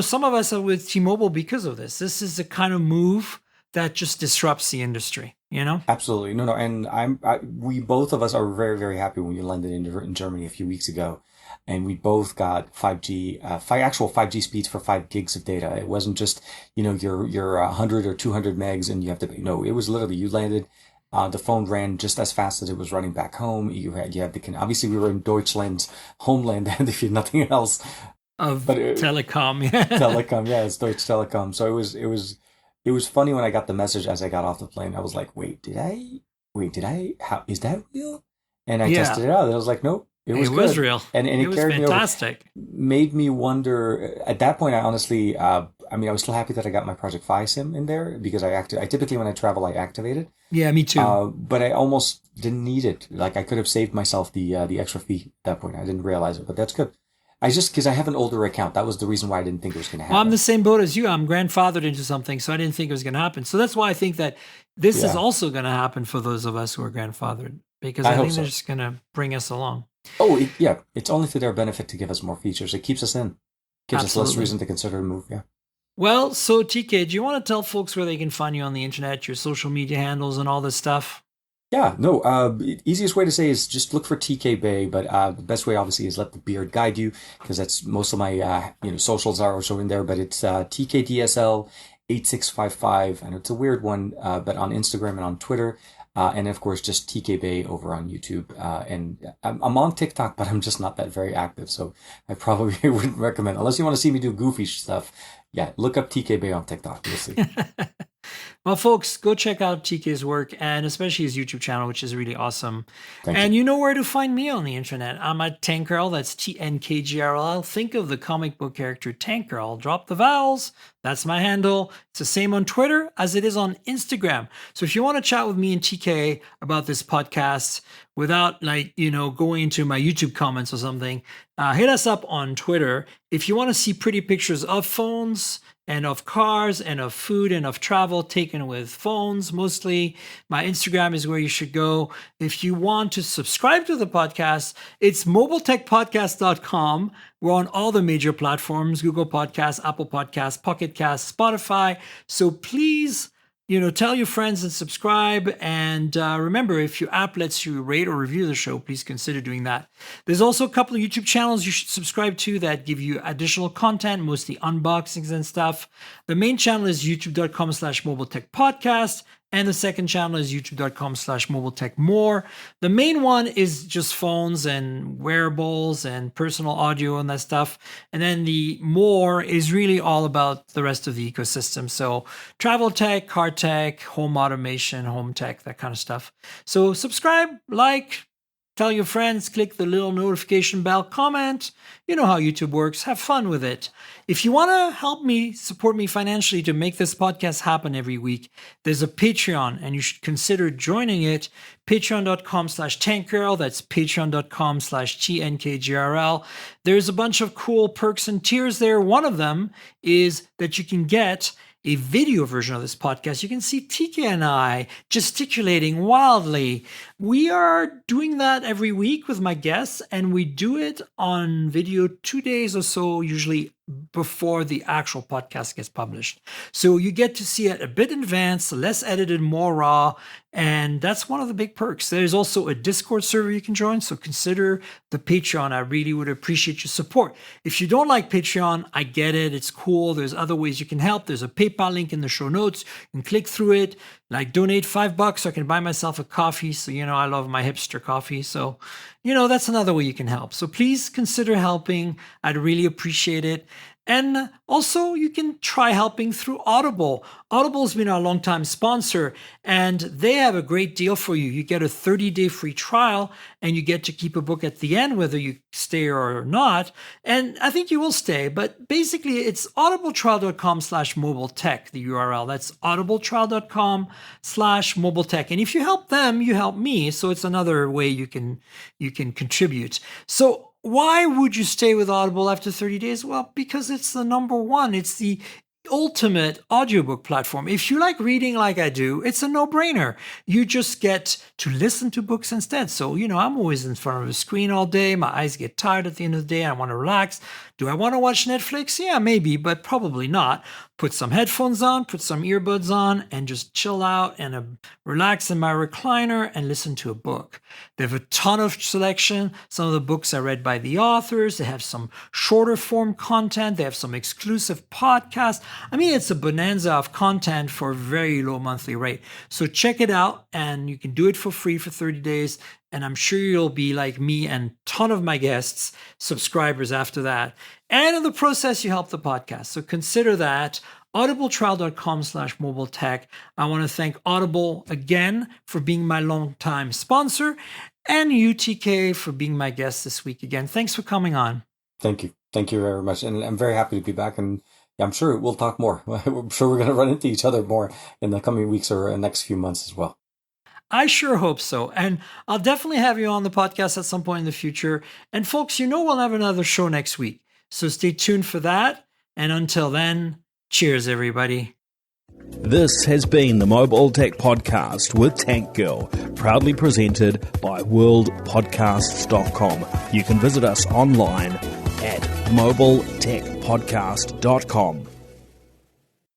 some of us are with T-Mobile because of this. This is the kind of move that just disrupts the industry, Absolutely. No. And we both of us are very, very happy when we landed in Germany a few weeks ago. And we both got 5G, actual 5G speeds for 5 gigs of data. It wasn't just, your 100 or 200 megs and you have to pay. No, it was literally, you landed, the phone ran just as fast as it was running back home. Obviously we were in Deutschland's homeland, and if you had nothing else. Telecom. Telecom, yeah, it's Deutsche Telekom. So it was funny when I got the message as I got off the plane. I was like, wait, how, is that real? And I tested it out and I was like, nope. It was real. And it was carried fantastic. me over. Made me wonder, at that point, I honestly, I was still happy that I got my Project Fi SIM in there because I typically, when I travel, I activate it. Yeah, me too. But I almost didn't need it. Like, I could have saved myself the extra fee at that point. I didn't realize it, but that's good. Because I have an older account. That was the reason why I didn't think it was going to happen. Well, I'm the same boat as you. I'm grandfathered into something, so I didn't think it was going to happen. So that's why I think that this is also going to happen for those of us who are grandfathered, because I think they're just going to bring us along. Oh, it's only to their benefit to give us more features. It keeps us in. Gives us less reason to consider a move, Well, so TK, do you want to tell folks where they can find you on the internet, your social media handles and all this stuff? Yeah, no, easiest way to say is just look for TK Bay, but the best way obviously is let the beard guide you, because that's most of my, socials are also in there, but it's TKDSL 8655, and it's a weird one, but on Instagram and on Twitter. And of course, just TK Bay over on YouTube. And I'm on TikTok, but I'm just not that very active. So I probably wouldn't recommend, unless you want to see me do goofy stuff. Yeah, look up TK Bay on TikTok. You'll see. Well, folks, go check out TK's work, and especially his YouTube channel, which is really awesome. Thank you know where to find me on the internet. I'm at Tankrl. That's TNKGRL. Think of the comic book character Tankrl. Drop the vowels. That's my handle. It's the same on Twitter as it is on Instagram. So if you want to chat with me and TK about this podcast without going into my YouTube comments or something, hit us up on Twitter. If you want to see pretty pictures of phones and of cars and of food and of travel taken with phones mostly. My Instagram is where you should go. If you want to subscribe to the podcast, it's mobiletechpodcast.com. We're on all the major platforms, Google Podcasts, Apple Podcasts, Pocket Casts, Spotify. So please, tell your friends and subscribe. And remember, if your app lets you rate or review the show, please consider doing that. There's also a couple of YouTube channels you should subscribe to that give you additional content, mostly unboxings and stuff. The main channel is youtube.com/mobiletechpodcast. And the second channel is youtube.com/mobiletechmore. The main one is just phones and wearables and personal audio and that stuff. And then the more is really all about the rest of the ecosystem. So travel tech, car tech, home automation, home tech, that kind of stuff. So subscribe, like, tell your friends, click the little notification bell, comment. You know how YouTube works. Have fun with it. If you want to help me, support me financially to make this podcast happen every week, there's a Patreon, and you should consider joining it. Patreon.com/tankgirl. That's patreon.com/TNKGRL. There's a bunch of cool perks and tiers there. One of them is that you can get a video version of this podcast. You can see TK and I gesticulating wildly. We are doing that every week with my guests, and we do it on video 2 days or so, usually before the actual podcast gets published. So you get to see it a bit in advance, less edited, more raw, and that's one of the big perks. There's also a Discord server you can join, so consider the Patreon. I really would appreciate your support. If you don't like Patreon, I get it. It's cool. There's other ways you can help. There's a PayPal link in the show notes. You can click through it, like donate $5 so I can buy myself a coffee. So, I love my hipster coffee. So, that's another way you can help. So please consider helping. I'd really appreciate it. And also, you can try helping through Audible. Audible's been our longtime sponsor, and they have a great deal for you. You get a 30-day free trial, and you get to keep a book at the end, whether you stay or not. And I think you will stay, but basically, it's audibletrial.com/mobiletech, the URL. That's audibletrial.com/mobiletech. And if you help them, you help me. So it's another way you can contribute. So why would you stay with Audible after 30 days? Well, because it's the number one. It's the ultimate audiobook platform. If you like reading like I do, it's a no-brainer. You just get to listen to books instead. So, I'm always in front of a screen all day. My eyes get tired at the end of the day. I want to relax. Do I want to watch Netflix? Yeah, maybe, but probably not. Put some headphones on, put some earbuds on, and just chill out and relax in my recliner and listen to a book. They have a ton of selection. Some of the books are read by the authors. They have some shorter form content. They have some exclusive podcasts. I mean, it's a bonanza of content for a very low monthly rate. So check it out, and you can do it for free for 30 days. And I'm sure you'll be like me and a ton of my guests, subscribers after that. And in the process, you help the podcast. So consider that. audibletrial.com/mobiletech. I want to thank Audible again for being my longtime sponsor, and UTK for being my guest this week again. Thanks for coming on. Thank you. Thank you very much. And I'm very happy to be back. And I'm sure we'll talk more. I'm sure we're going to run into each other more in the coming weeks or next few months as well. I sure hope so. And I'll definitely have you on the podcast at some point in the future. And folks, we'll have another show next week. So stay tuned for that. And until then, cheers, everybody. This has been the Mobile Tech Podcast with Tank Girl, proudly presented by worldpodcasts.com. You can visit us online at mobiletechpodcast.com.